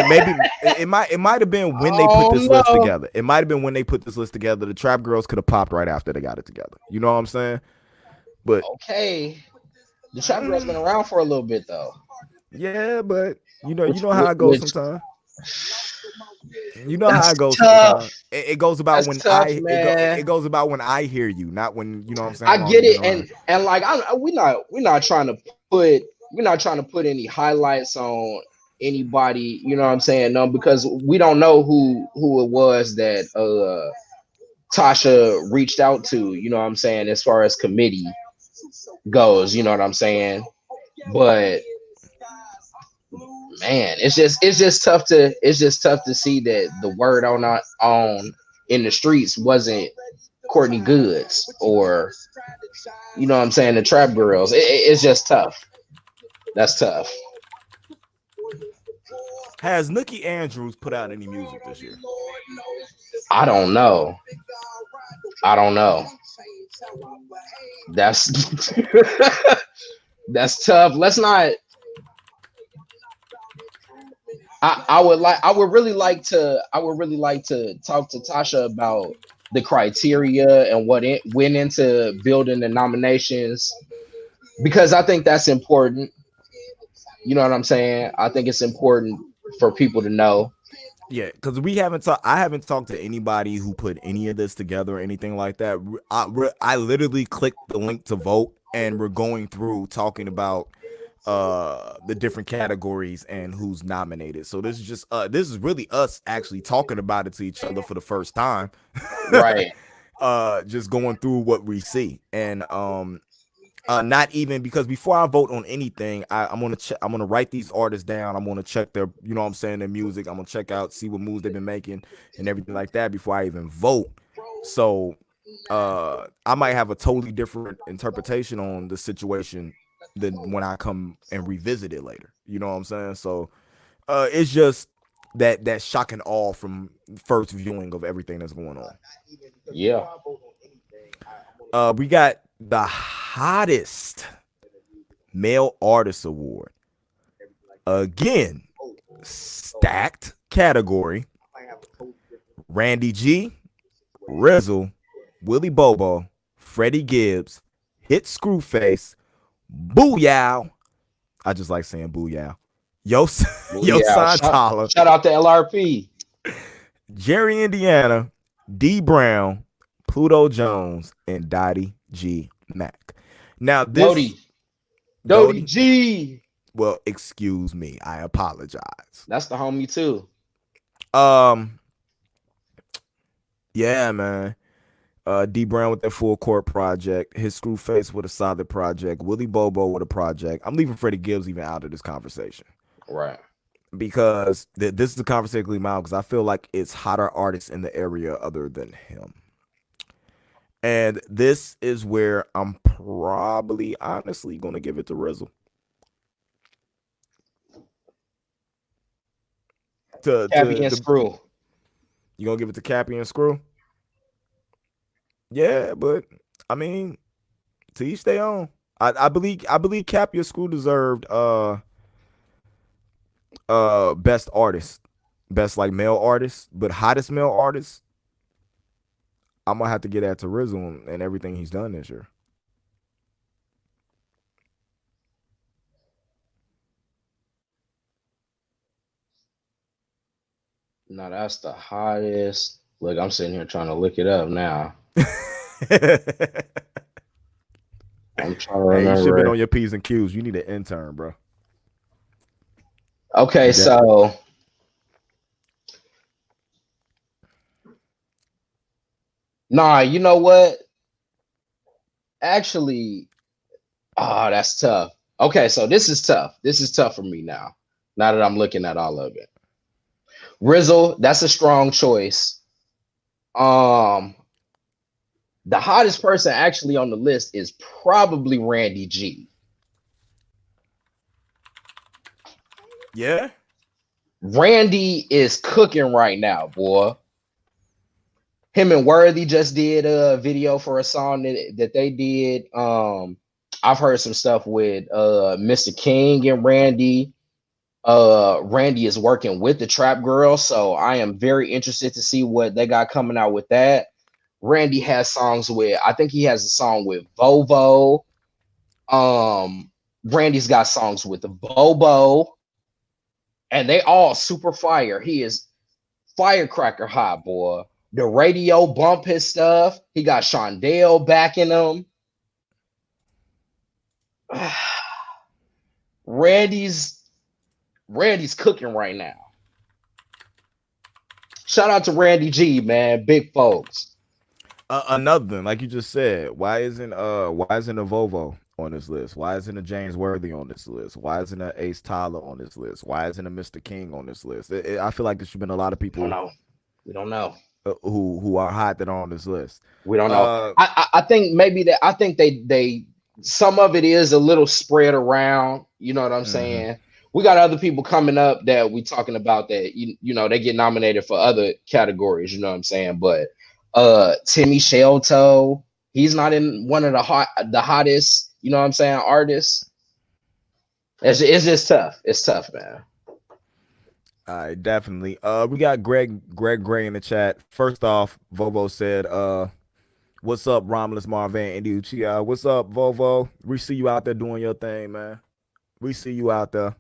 Maybe it might have been when they put Oh this list no. together. It might have been when they put this list together. The Trap Girls could have popped right after they got it together. You know what I'm saying? But Okay. The Trap Girls been mm, around for a little bit though. yeah, but you Which know how which, it goes which sometimes. You know how that's it goes tough. sometimes. It goes about That's when tough, it man. goes about when I hear you, not when you know what I'm saying, I how long get you've been it, around. and like we're not trying to put we're not trying to put any highlights on anybody. You know what I'm saying? No, because we don't know who it was that Tasha reached out to. You know what I'm saying? As far as committee goes, you know what I'm saying? But man, it's just tough to see that the word on in the streets wasn't Courtney Goods or you know what I'm saying the Trap Girls. It's just tough. That's tough. Has Nikki Andrews put out any music this year? I don't know. I don't know. That's that's tough. Let's not. I would really like to talk to Tasha about the criteria and what it went into building the nominations because I think that's important. You know what I'm saying? I think it's important for people to know. Yeah, because we haven't talked. I haven't talked to anybody who put any of this together or anything like that. I literally clicked the link to vote, and we're going through talking about the different categories and who's nominated. So this is really us actually talking about it to each other for the first time. Right. Just going through what we see, and not even because before I vote on anything, I'm gonna I'm gonna write these artists down. I'm gonna check their, you know what I'm saying, their music. I'm gonna check out, see what moves they've been making and everything like that before I even vote. So I might have a totally different interpretation on the situation than when I come and revisit it later. You know what I'm saying? So it's just that shock and awe from first viewing of everything that's going on. Yeah. We got the hottest male artist award. Again, stacked category. Randy G, Rizzle, Willie Bobo, Freddie Gibbs, Hit Screwface, Booyah. I just like saying Booyah. Yo, Yo Yeah. Santala, Shout out to LRP. Jerry Indiana, D Brown, Pluto Jones, and Dottie G Mac. Now this Dodie Dodie, G. well, excuse me, I apologize. That's the homie too. Um, yeah, man. D Brown with that full court project, his Screwface with a solid project, Willie Bobo with a project. I'm leaving Freddie Gibbs even out of this conversation. Right. Because this is a conversation leave out because I feel like it's hotter artists in the area other than him. And this is where I'm probably honestly gonna give it to Rizzle. Cappy and Screw. You gonna give it to Cappy and Screw? Yeah, but I mean, to each their own. I believe Cappy and Screw deserved best artist, best like male artist, but hottest male artist. I'm gonna have to get that to Rizzle and everything he's done this year. No, that's the hottest. Look, I'm sitting here trying to look it up now. I'm trying to Hey, you should have been remember. on your P's and Q's. You need an intern, bro. Okay, That so nah, you know what? Actually, that's tough. Okay, so this is tough. This is tough for me now. Now that I'm looking at all of it. Rizzle, that's a strong choice. Um, the hottest person actually on the list is probably Randy G. yeah. Randy is cooking right now, boy. Him and Worthy just did a video for a song that they did. I've heard some stuff with Mr. King and Randy. Randy is working with the Trap Girl, so I am very interested to see what they got coming out with that. Randy has songs with, I think he has a song with Vovo. Randy's got songs with the Bobo, and they all super fire. He is firecracker hot, boy. The radio bump his stuff. He got Shondale backing him. Randy's cooking right now. Shout out to Randy G, man. Big folks. Another thing, like you just said, why isn't a Volvo on this list? Why isn't a James Worthy on this list? Why isn't a Ace Tyler on this list? Why isn't a Mr. King on this list? I feel like there should have been a lot of I don't people know. We don't know. who are hot that are on this list. We don't know. Uh, I think maybe that I think they some of it is a little spread around. You know what I'm saying? We got other people coming up that we talking about that you know they get nominated for other categories. You know what I'm saying? But Timmy Shelto, he's not in one of the hottest. You know what I'm saying? Artists. It's just tough. It's tough, man. All right, definitely. We got Greg Gray in the chat. First off, Vovo said, what's up, Romulus Marvin, Indy Uchiha? What's up, Vovo? We see you out there doing your thing, man. We see you out there.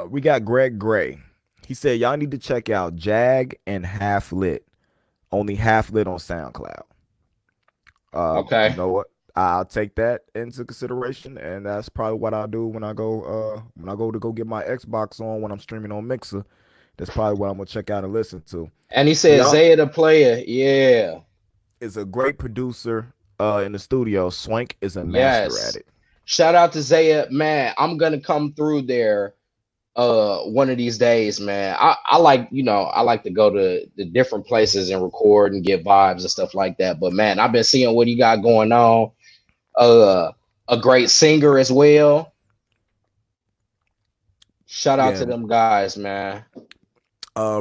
We got Greg Gray. He said, y'all need to check out Jag and Half Lit. Only Half Lit on SoundCloud. Okay. You know what? I'll take that into consideration, and that's probably what I'll do when I go to go get my Xbox on when I'm streaming on Mixer. That's probably what I'm gonna check out and listen to. And he said Zaya the player, yeah, is a great producer in the studio. Swank is a master at it. Shout out to Zaya, man. I'm gonna come through there one of these days, man. I like, you know, I like to go to the different places and record and get vibes and stuff like that. But man, I've been seeing what he got going on. a great singer as well. Shout out Yeah. to them guys, man.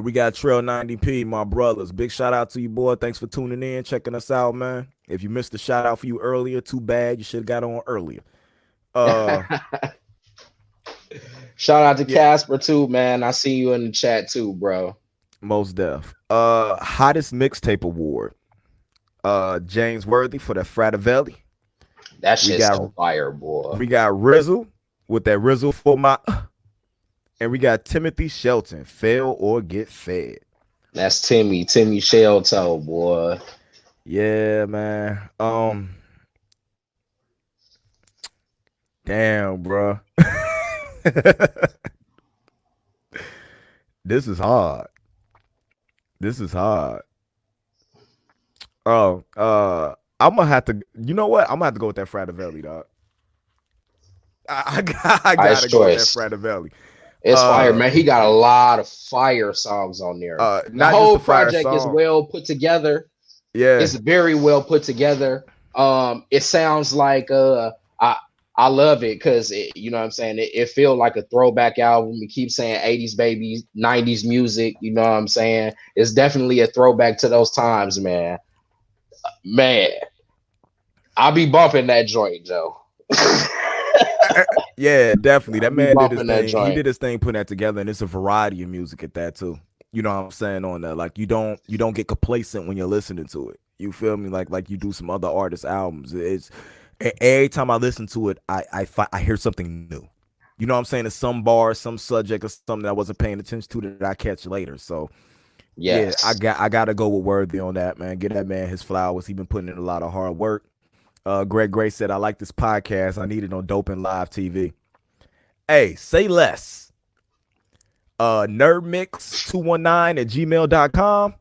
We got Trail 90p, my brothers. Big shout out to you, boy. Thanks for tuning in, checking us out, man. If you missed the shout out for you earlier, too bad. You should have got on earlier. Shout out to Yeah, Casper too, man. I see you in the chat too, bro. most def. Hottest mixtape award. James Worthy for the Frativelli. That We shit's got so fire, boy. we got Rizzle with that Rizzle for my, and we got Timothy Shelton, Fail or Get Fed. That's Timmy Shelto, boy. Yeah, man. Damn, bro. This is hard. This is hard. Oh, I'm gonna have to. You know what? I'm gonna have to go with that Frativelli, dog. I Nice gotta go with that choice. Frativelli. It's fire, man. He got a lot of fire songs on there. The Not just whole the fire project is song. well put together. Yeah, It's very well put together. It sounds like I love it because you know what I'm saying. It feels like a throwback album. We keep saying 80s babies, 90s music. You know what I'm saying. It's definitely a throwback to those times, man. Man, I'll be bumping that joint, Joe. yeah, definitely. That I'll be man did his bumping that thing. He joint. did his thing putting that together, and it's a variety of music at that too. You know what I'm saying on that. Like you don't get complacent when you're listening to it. You feel me? Like you do some other artists' albums. It's every time I listen to it, I hear something new. You know what I'm saying? It's some bar, some subject, or something that I wasn't paying attention to that I catch later. So Yes. yeah, I gotta go with Worthy on that, man. Get that man his flowers. He been putting in a lot of hard work. Greg Gray said, I like this podcast. I need it on Dope and Live TV. Hey, say less. Nerdmix219 at gmail.com.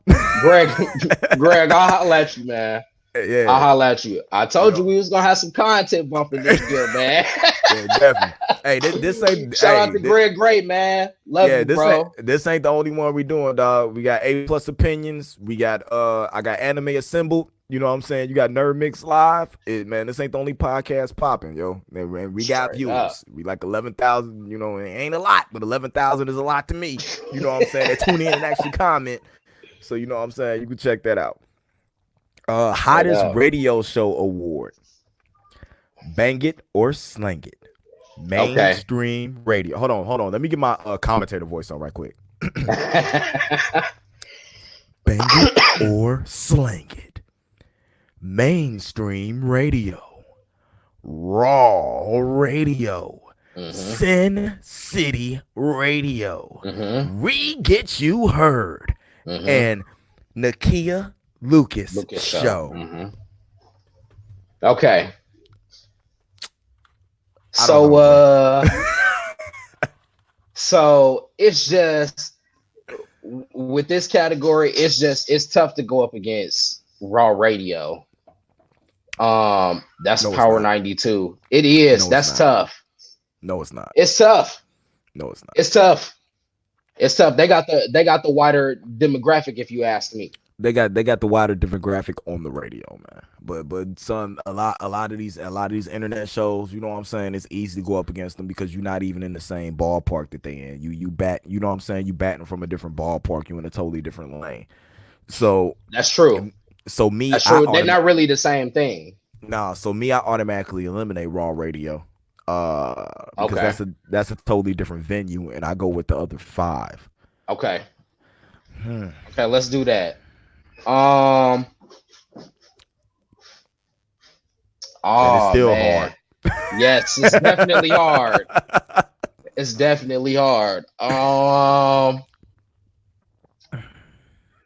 Greg, I'll holler at you, man. Yeah. I'll holler at you. I told you we was gonna have some content bumping this year, man. Yeah, definitely. Hey, this ain't. Shout hey, out to Greg Great, man. Love you, bro. This ain't the only one we doing, dog. We got A plus opinions. We got I got Anime Assembled. You know what I'm saying? You got Nerd Mix Live. Man, this ain't the only podcast popping, yo. Man, we got Straight up. viewers. We like 11,000. You know, it ain't a lot, but 11,000 is a lot to me. You know what I'm saying? They tune in and actually comment. So you know what I'm saying? You can check that out. Hottest radio show award. Bang It or Slang It. Mainstream radio. Hold on. Let me get my commentator voice on right quick. Bang it or slang it. Mainstream radio. Raw radio. Sin City Radio. We Get You Heard. And Nakia Lucas Show. Okay. So so it's just with this category, it's tough to go up against Raw Radio. That's Power 92. It is. That's tough. No, it's not. It's tough. No, it's not. It's tough. It's tough. They got the wider demographic, if you ask me. They got the wider demographic on the radio, man. But son, a lot of these internet shows, you know what I'm saying, it's easy to go up against them because you're not even in the same ballpark that they in. You bat, you know what I'm saying, you batting from a different ballpark, you in a totally different lane. So that's true. So me, that's true. They're not really the same thing. Nah, so me, I automatically eliminate Raw Radio. Because that's a totally different venue, and I go with the other 5. Okay. Okay, let's do that. Oh, it's still man. hard. Yes, it's definitely hard. It's definitely hard.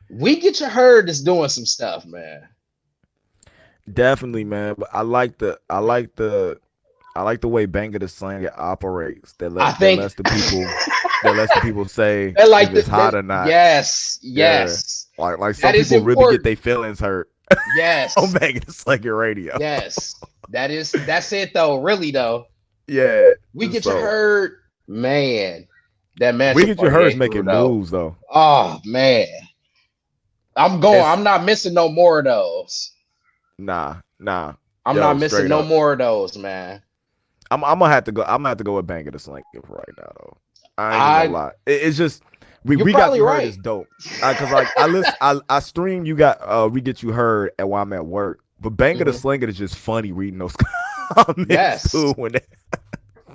We Get You Heard is doing some stuff, man. Definitely, man. But I like the way Bang It or Slang It operates. That lets the people say like if it's hot or not. Yes. Yeah. Like some people really get their feelings hurt. Yes. On Bang It or Slang It radio. Yes. That's it though. Really though. Yeah. We Get You Heard, man. That man. We Get You Heard is making moves though. Oh man. I'm not missing no more of those. Nah. I'm not missing no more of those, man. I'm gonna have to go. I'm gonna have to go with Banger the Slinker for right now, though. I ain't even gonna I lie. It's just you're we got probably you heard right. is dope. Cause like I listen, I stream. You got we get you heard at while I'm at work. But Banger the Hmm. Slinker is just funny reading those comments Yes. too when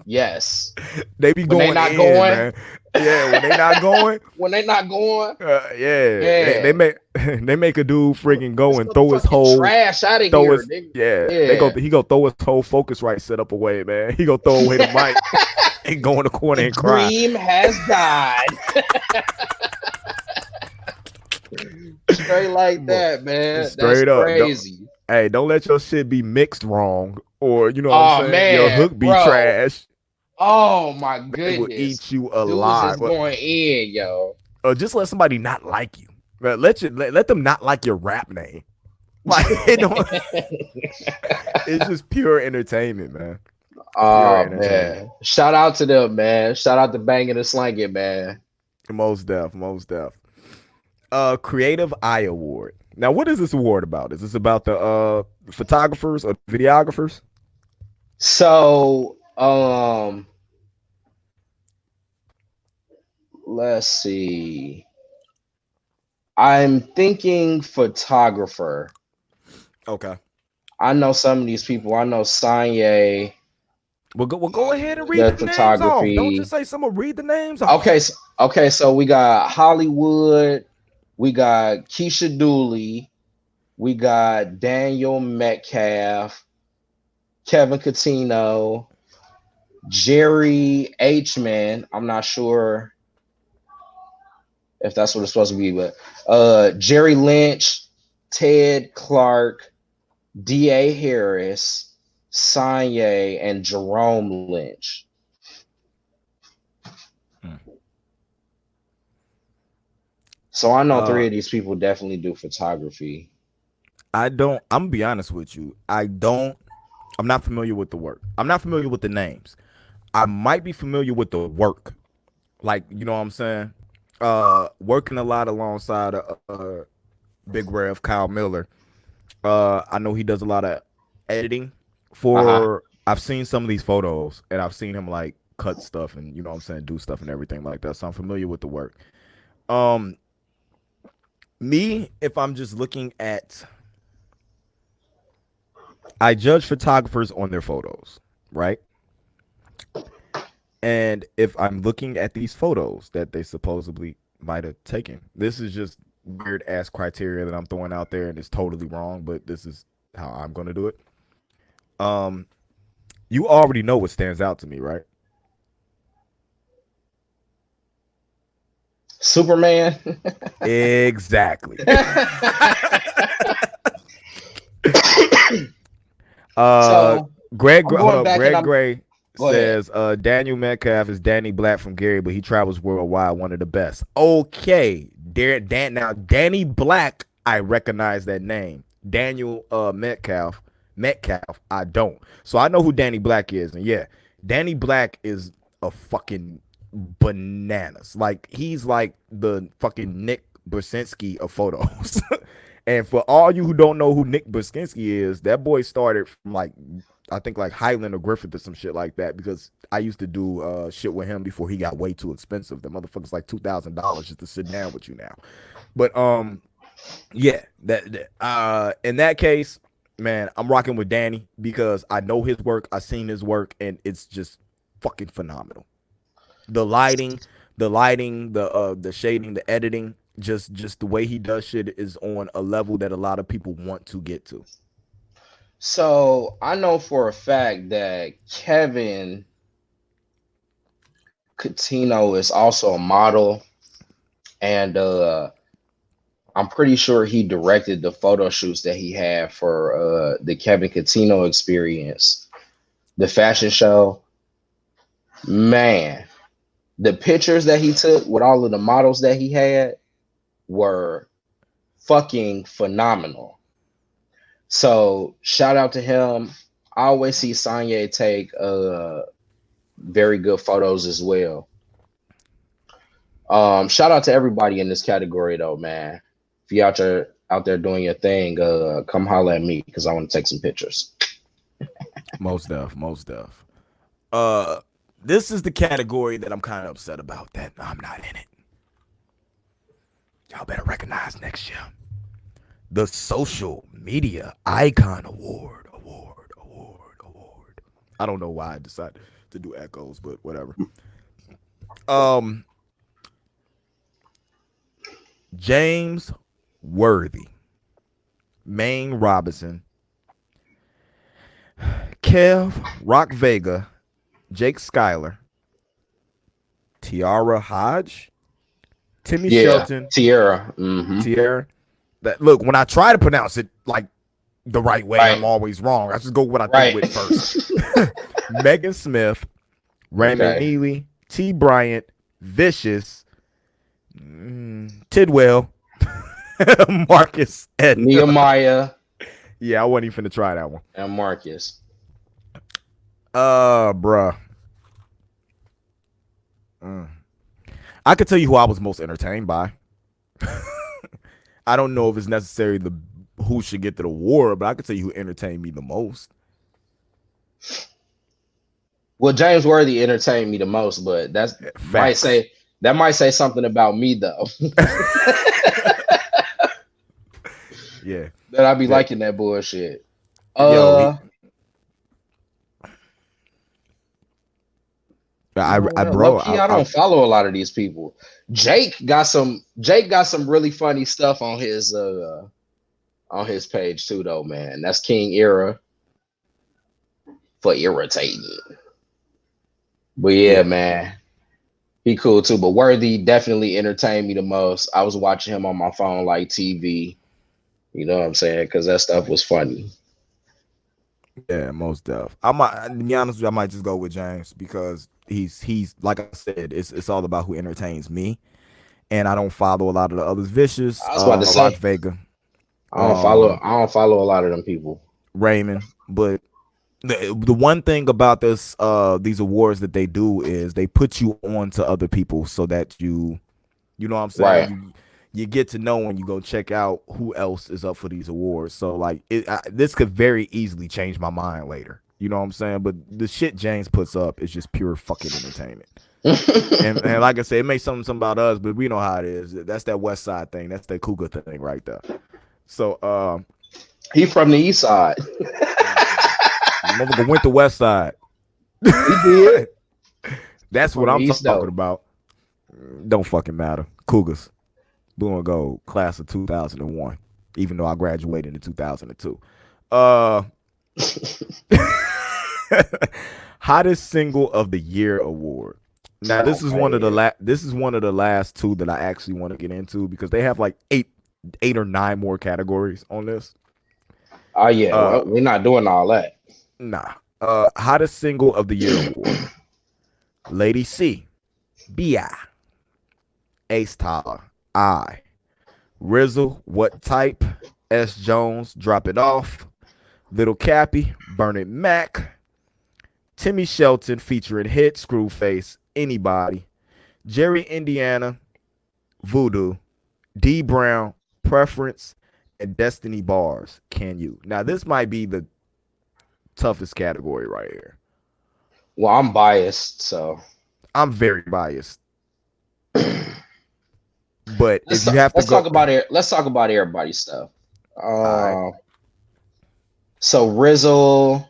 Yes. they be When they going not in, going, man. Yeah, when they not going, when they not going, yeah, they man. make they make a dude freaking go This and throw his motherfucking whole trash out of throw here. his They, yeah. They go yeah. he go throw his whole focus right set up away, man. He go throw away the mic and go in the corner The and cry. dream has died. Straight like that, man. That's Straight up. crazy. Hey, don't let your shit be mixed wrong, or you know what I'm Oh saying. Your man, hook be bro. trash. Oh my They will goodness. eat you Dudes alive. is going in, yo. Or just let somebody not like you. Let them not like your rap name. Like it don't, it's just pure entertainment, man. Pure Oh entertainment. man. Shout out to them, man. Shout out to Banging and Slanging, man. Most deaf. Creative Eye Award. Now, what is this award about? Is this about the photographers or videographers? So, let's see. I'm thinking photographer. Okay. I know some of these people. I know Sanye, We'll go ahead and read the the names off. Don't photography. just say someone read the names off. Okay, so we got Hollywood, we got Keisha Dooley, we got Daniel Metcalf, Kevin Catino, Jerry H. I'm not sure if that's what it's supposed to be, but Jerry Lynch, Ted Clark, D.A. Harris, Sanye, and Jerome Lynch. So I know three of these people definitely do photography. I'm gonna be honest with you. I'm not familiar with the work. I'm not familiar with the names. I might be familiar with the work. Like, you know what I'm saying? Working a lot alongside Big Rev, Kyle Miller. I know he does a lot of editing for I've seen some of these photos and I've seen him like cut stuff and you know what I'm saying, do stuff and everything like that. So I'm familiar with the work. Me, if I'm just looking at I judge photographers on their photos, right? And if I'm looking at these photos that they supposedly might have taken, this is just weird ass criteria that I'm throwing out there and it's totally wrong, but this is how I'm going to do it. You already know what stands out to me, right? Superman. Exactly. So Greg I'm Gray Go says Daniel Metcalf is Danny Black from Gary, but he travels worldwide, one of the best. Okay. Now Danny Black, I recognize that name. Daniel Metcalf, I don't. So I know who Danny Black is, and yeah, Danny Black is a fucking bananas. Like he's like the fucking Nick Brzezinski of photos. And for all you who don't know who Nick Brzezinski is, that boy started from like I think like Highland or Griffith or some shit like that because I used to do shit with him before he got way too expensive. The motherfucker's like $2,000 just to sit down with you now. But yeah, that in that case, man, I'm rocking with Danny because I know his work, I've seen his work, and it's just fucking phenomenal. The lighting, the shading, the editing, just the way he does shit is on a level that a lot of people want to get to. So I know for a fact that Kevin Catino is also a model, and I'm pretty sure he directed the photo shoots that he had for the Kevin Catino experience, the fashion show. Man, the pictures that he took with all of the models that he had were fucking phenomenal. So shout out to him. I always see Sanye take very good photos as well. Shout out to everybody in this category though, man. If you out there doing your thing, come holler at me because I want to take some pictures. Most def. Uh, this is the category that I'm kind of upset about that I'm not in it. Y'all better recognize next year. The Social Media Icon Award. I don't know why I decided to do echoes, but whatever. Um, James Worthy, Maine Robinson, Kev Rock Vega, Jake Schuyler, Tiara Hodge, Timmy Yeah, Shelton, Tierra. Mm-hmm. Tierra. That look, when I try to pronounce it like the right way, Right, I'm always wrong. I just go what I think right. with first. Megan Smith, Raymond Okay. Neely, T. Bryant, Vicious, Tidwell, Marcus, and Nehemiah yeah, I wasn't even finna try that one. and Marcus. Bruh. I could tell you who I was most entertained by. I don't know if it's necessary the who should get the award, but I could tell you who entertained me the most. Well, James Worthy entertained me the most, but Facts. that might say something about me though. Yeah. That I be That liking that bullshit. yo, he, Uh, you know I what? Low bro, key, I don't follow a lot of these people. Jake got some really funny stuff on his page too, though, man. That's King Era for irritating. But yeah, yeah. man, he cool too. But Worthy definitely entertained me the most. I was watching him on my phone like TV. You know what I'm saying? Because that stuff was funny. Yeah, most def. I might, to be honest with you, I might just go with James because he's like I said, it's all about who entertains me, and I don't follow a lot of the others. Vicious, I was about to Rock say Vega, I don't follow a lot of them people. Raymond, but the one thing about this these awards that they do is they put you on to other people so that you know what I'm saying, Right. you get to know when you go check out who else is up for these awards. So like this could very easily change my mind later. You know what I'm saying? But the shit James puts up is just pure fucking entertainment. And like I said, it may something about us, but we know how it is. That's that West Side thing. That's that Cougar thing right there. So He from the East Side. motherfucker went to West Side. He did. That's From what the I'm East talking though. about. Don't fucking matter. Cougars. Blue and gold, class of 2001. Even though I graduated in 2002. Uh Hottest single of the year award. Now this is one of the Okay. last two that I actually want to get into because they have like eight or nine more categories on this. Oh yeah, Uh well, we're not doing all that. nah. Hottest single of the year award. Lady C, B.I., Ace Tyler, I, Rizzle, What Type, S. Jones, Drop It Off, Little Cappy, Burn It Mac, Timmy Shelton featuring Hit, Screwface, Anybody, Jerry Indiana, Voodoo, D Brown, Preference, and Destiny Bars, Can You. Now, this might be the toughest category right here. Well, I'm biased, so I'm very biased. But if you have to let's go, talk about it. Let's talk about everybody's stuff. all right. So Rizzle,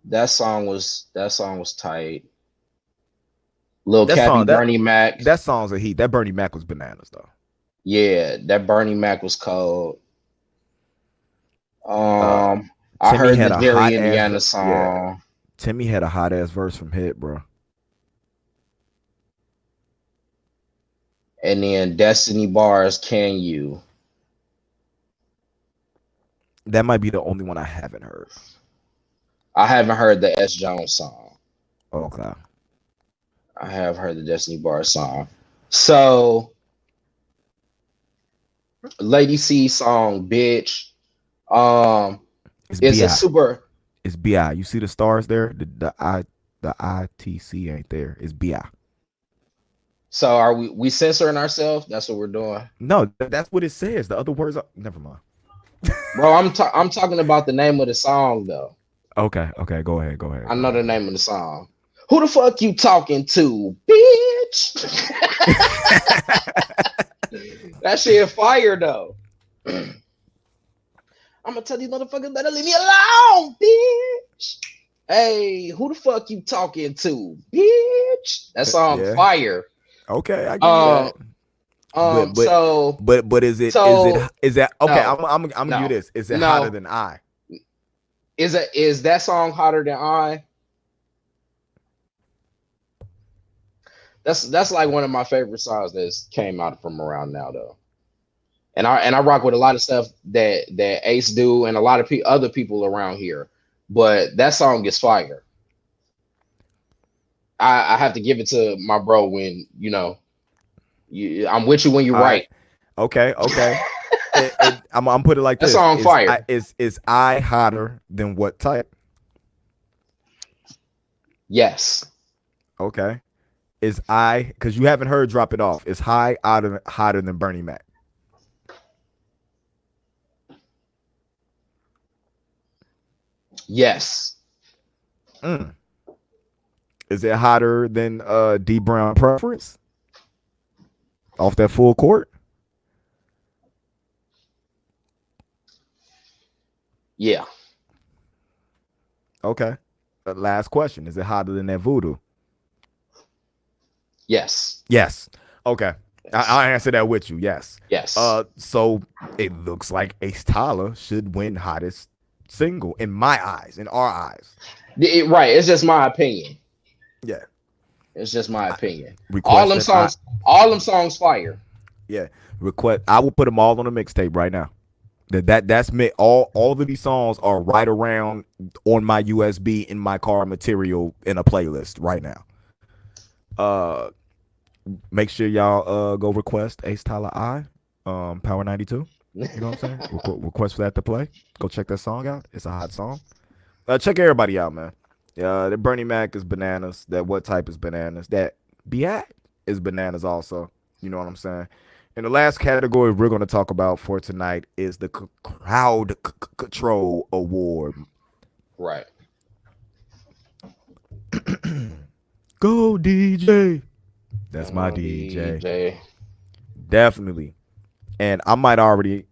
that song was tight. Lil That Cappy, song, Bernie Mac, that song's a heat. That Bernie Mac was bananas though. yeah, that Bernie Mac was cold. Uh, I Timmy heard the had a Jerry hot ass, Indiana yeah. song, Timmy had a hot ass verse from Hit, bro. and then Destiny Bars, Can You? That might be the only one I haven't heard. I haven't heard the S Jones song. Okay. I have heard the Destiny Bars song. So Lady C song, bitch. It's It's a Bi. super. It's Bi. You see the stars there? The ITC ain't there. It's Bi. So are we censoring ourselves? That's what we're doing, No, that's what it says. The other words are never mind. bro. I'm talking about the name of the song though. Okay, okay, go ahead, go ahead, I go know the ahead, go name of the song. Who the fuck you talking to, bitch? That shit fire though. I'm gonna tell these motherfuckers better leave me alone, bitch. Hey, who the fuck you talking to, bitch? That song Yeah. fire. Okay, I give you Um, that. But but so but so is that okay? no, I'm gonna give you no, this. Is it hotter no. than I? Is that song hotter than I? That's like one of my favorite songs that came out from around now though. And I rock with a lot of stuff that Ace do and a lot of other people around here. But that song is fire. I have to give it to my bro when I'm with you when you're All right. right. Okay. Okay. I'm put it like That this: song fire. is I hotter than what type? Yes. Okay. Is I because you haven't heard drop it off? Is high hotter than Bernie Mac? Yes. Mm. Is it hotter than D Brown preference off that full court? Yeah. Okay. Last question: is it hotter than that voodoo? Yes. Yes. Okay. Yes. I'll answer that with you. Yes. Yes. So it looks like Ace Tyler should win hottest single in my eyes, in our eyes. Right. It's just my opinion. Yeah. It's just my I, opinion. All request them that I songs, all them songs fire. yeah request. I will put them all on a mixtape right now. That's me. All of these songs are right around on my USB in my car material in a playlist right now. Uh, make sure y'all go request Ace Tyler Power 92. You know what I'm saying? Request for that to play. Go check that song out. It's a hot song. Check everybody out, man. The Bernie Mac is bananas. That what type is bananas. That Biat is bananas also. You know what I'm saying? And the last category we're going to talk about for tonight is the Crowd Control Award. Right. Go DJ. That's my Oh, DJ. DJ. Definitely. And I might already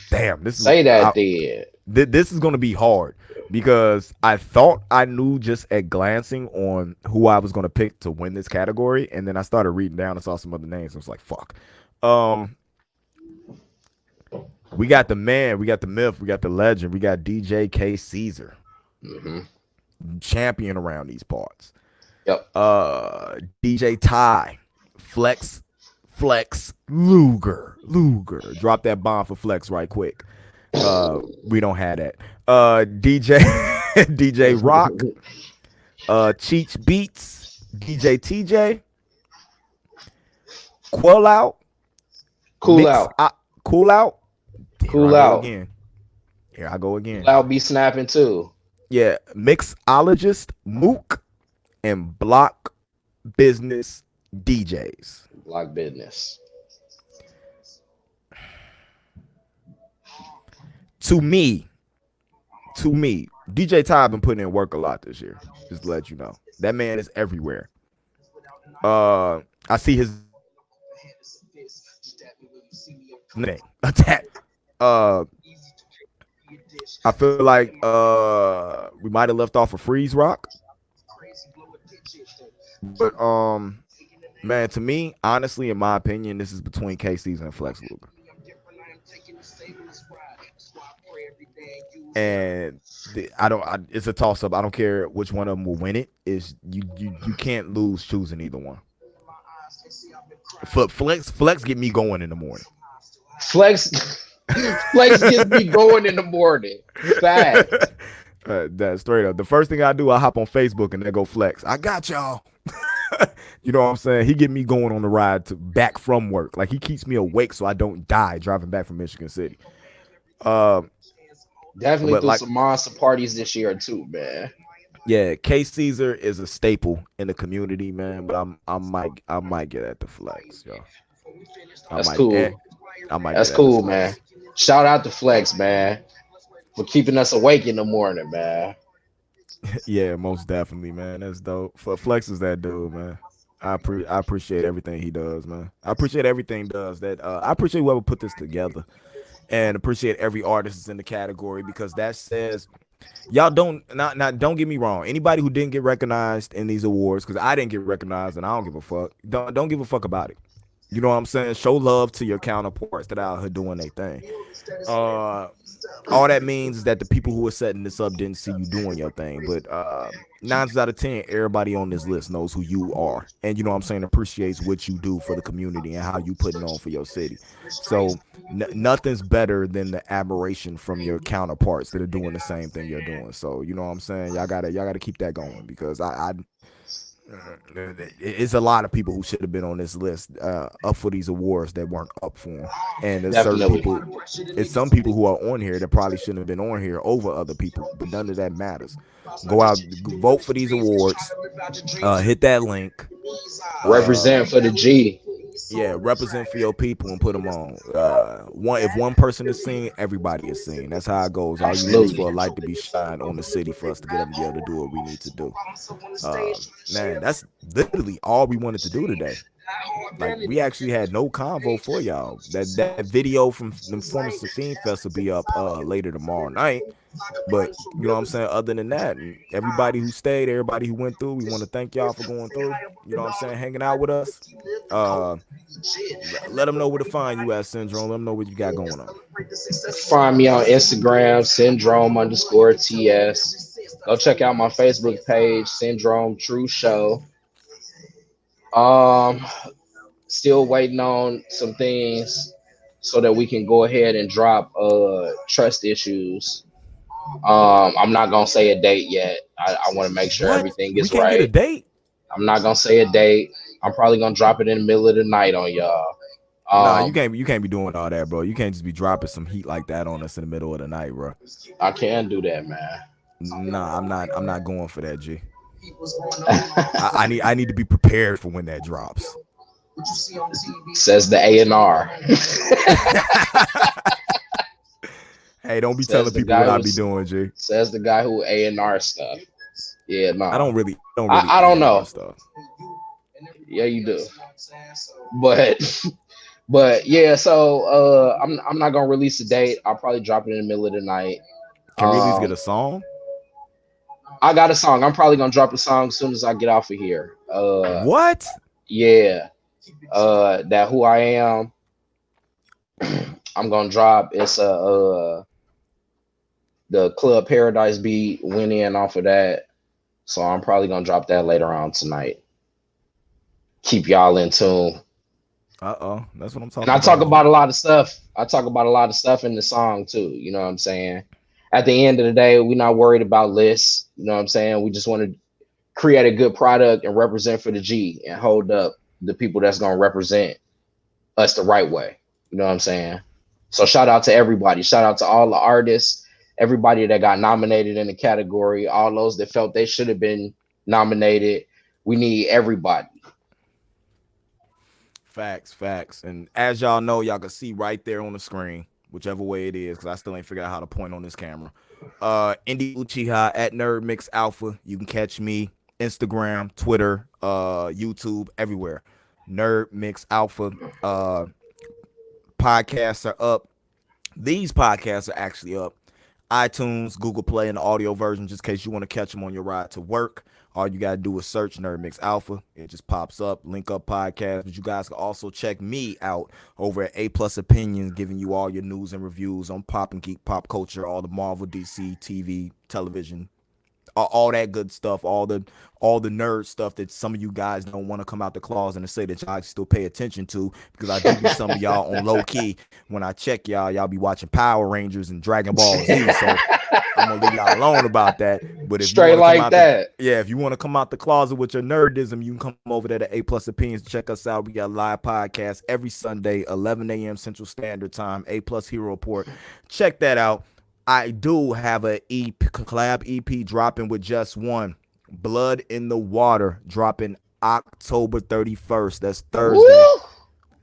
damn, Say that then. this is going to be hard because I thought I knew just at glancing on who I was going to pick to win this category, and then I started reading down and saw some other names. I was like, fuck. Um, we got the man, we got the myth, we got the legend, we got DJ K Caesar, Mm-hmm. champion around these parts. Yep. DJ Ty, Flex Luger. Drop that bomb for Flex right quick. We don't have that. DJ DJ Rock, Cheech Beats, DJ TJ, Quell Out, Cool out. Cool Out. Here I Cool go out. again. Here I go again. Cool out be snapping too. Yeah, mixologist Mook and Block Business DJs. Block business. To me, DJ Ty been putting in work a lot this year. Just to let you know, that man is everywhere. I see his name attack. Uh, I feel like we might have left off a freeze rock, but man, to me, honestly, in my opinion, this is between KC's and Flex Luger. And it's a toss up. I don't care which one of them will win it. Is you can't lose choosing either one. Flex get me going in the morning. Flex Flex gets me going in the morning. Fact. That's straight up. The first thing I do, I hop on Facebook and then go Flex. I got y'all. You know what I'm saying? He get me going on the ride to back from work. Like he keeps me awake so I don't die driving back from Michigan City. Definitely But threw like, some monster parties this year too, man. yeah, K Caesar is a staple in the community, man. But I might get at the Flex, yo. I That's might cool. I might That's get at the cool, Flex. man. Shout out to Flex, man, for keeping us awake in the morning, man. Yeah, most definitely, man. That's dope. Flex is that dude, man. I appreciate everything he does, man. I appreciate everything does that. I appreciate whoever put this together, and appreciate every artist that's in the category because that says y'all don't not don't get me wrong. Anybody who didn't get recognized in these awards, because I didn't get recognized and I don't give a fuck. Don't give a fuck about it. You know what I'm saying? Show love to your counterparts that are out here doing their thing. Uh, all that means is that the people who are setting this up didn't see you doing your thing. But 9 out of 10, everybody on this list knows who you are, and you know what I'm saying, appreciates what you do for the community and how you putting on for your city. So nothing's better than the admiration from your counterparts that are doing the same thing you're doing. So you know what I'm saying, y'all gotta keep that going because it's a lot of people who should have been on this list up for these awards that weren't up for them, and there's certain Definitely. people. It's some people who are on here that probably shouldn't have been on here over other people, but none of that matters. Go out, vote for these awards. Hit that link. Uh, Represent for the G. yeah, represent for your people and put them on. One if one person is seen, everybody is seen. That's how it goes. All you need is Absolutely. for a light to be shined on the city for us to get them to be able to do what we need to do. Man, that's literally all we wanted to do today. Like we actually had no convo for y'all. That video from the Performance of Fiend Fest will be up later tomorrow night. But you know what I'm saying? Other than that, and everybody who stayed, everybody who went through, we want to thank y'all for going through. You know what I'm saying? Hanging out with us. Uh Let them know where to find you at, Syndrome. Let them know what you got going on. Find me on Instagram, syndrome_TS. Go check out my Facebook page, Syndrome True Show. Um, Still waiting on some things so that we can go ahead and drop trust issues. I'm not gonna say a date yet. I want to make sure What? everything We is can't get a right. date? I'm not gonna say a date. I'm probably gonna drop it in the middle of the night on y'all. Nah, Um, you can't be doing all that, bro. You can't just be dropping some heat like that on us in the middle of the night, bro. I can do that, man. Nah, I'm not going for that, G. I need to be prepared for when that drops. Says the A&R. Hey, don't be Says telling the people guy what I who be doing, G. says the guy who A&R stuff. Yeah, I nah. don't really I don't A&R know. stuff. Yeah, you do. But but yeah, so I'm not gonna release a date. I'll probably drop it in the middle of the night. Can we at least get Um, a song? I got a song. I'm probably gonna drop a song as soon as I get off of here. What? Yeah. That who I am. I'm gonna drop. It's a the Club Paradise beat went in off of that, so I'm probably gonna drop that later on tonight. Keep y'all in tune. That's what I'm And talking I talk about, G. about a lot of stuff. I talk about a lot of stuff in the song too. You know what I'm saying? At the end of the day, we're not worried about lists. You know what I'm saying? We just want to create a good product and represent for the G and hold up the people that's gonna represent us the right way. You know what I'm saying? So shout out to everybody. Shout out to all the artists, everybody that got nominated in the category, all those that felt they should have been nominated. We need everybody. Facts, facts. And as y'all know, y'all can see right there on the screen, whichever way it is, because I still ain't figured out how to point on this camera. Indy Uchiha at Nerd Mix Alpha. You can catch me Instagram, Twitter, YouTube, everywhere. Nerd Mix Alpha. Podcasts are up. These podcasts are actually up. iTunes, Google Play, and the audio version, just in case you want to catch them on your ride to work. All you gotta do is search Nerd Mix Alpha. It just pops up. Link up podcast. But you guys can also check me out over at A Plus Opinions, giving you all your news and reviews on pop and geek, pop culture, all the Marvel, DC, TV, television, all that good stuff, all the nerd stuff that some of you guys don't want to come out the closet and say that y'all still pay attention to, because I do be some of y'all on low key. When I check y'all be watching Power Rangers and Dragon Ball Z. So I'm gonna leave y'all alone about that. But if you Straight want to come like out the that. yeah, if you want to come out the closet with your nerdism, you can come over there to A Plus Opinions. Check us out. We got live podcasts every Sunday, 11 a.m. Central Standard Time. A Plus Hero Report. Check that out. I do have a collab EP dropping with Just One. Blood in the Water dropping October 31st. That's Thursday. Woo!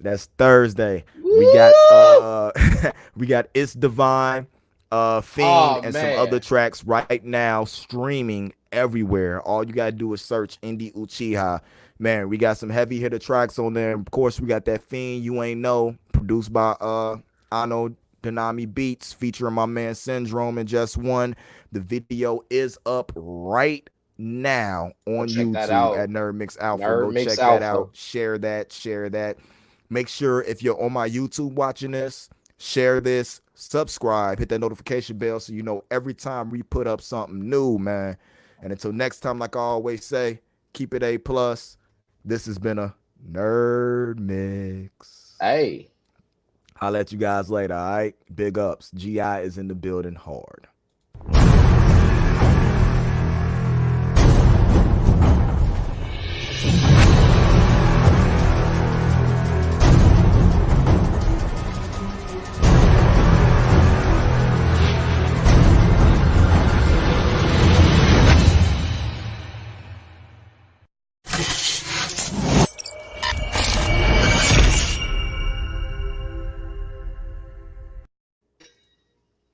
That's Thursday. We got Woo! we got It's Divine, Fiend, Oh and some other man. tracks right now streaming everywhere. All you gotta do is search Indy Uchiha. Man, we got some heavy hitter tracks on there. Of course, we got that Fiend You Ain't Know, produced by Ano Danami Beats, featuring my man Syndrome and Just One. The video is up right now Go on check that YouTube out. at Nerd Mix Alpha. Nerd Go Mix check that Alpha. out. Share that. Share that. Make sure if you're on my YouTube watching this, share this, subscribe, hit that notification bell so you know every time we put up something new, man. And until next time, like I always say, keep it A plus. This has been a Nerd Mix. Hey. I'll let you guys later, all right? Big ups. GI is in the building hard.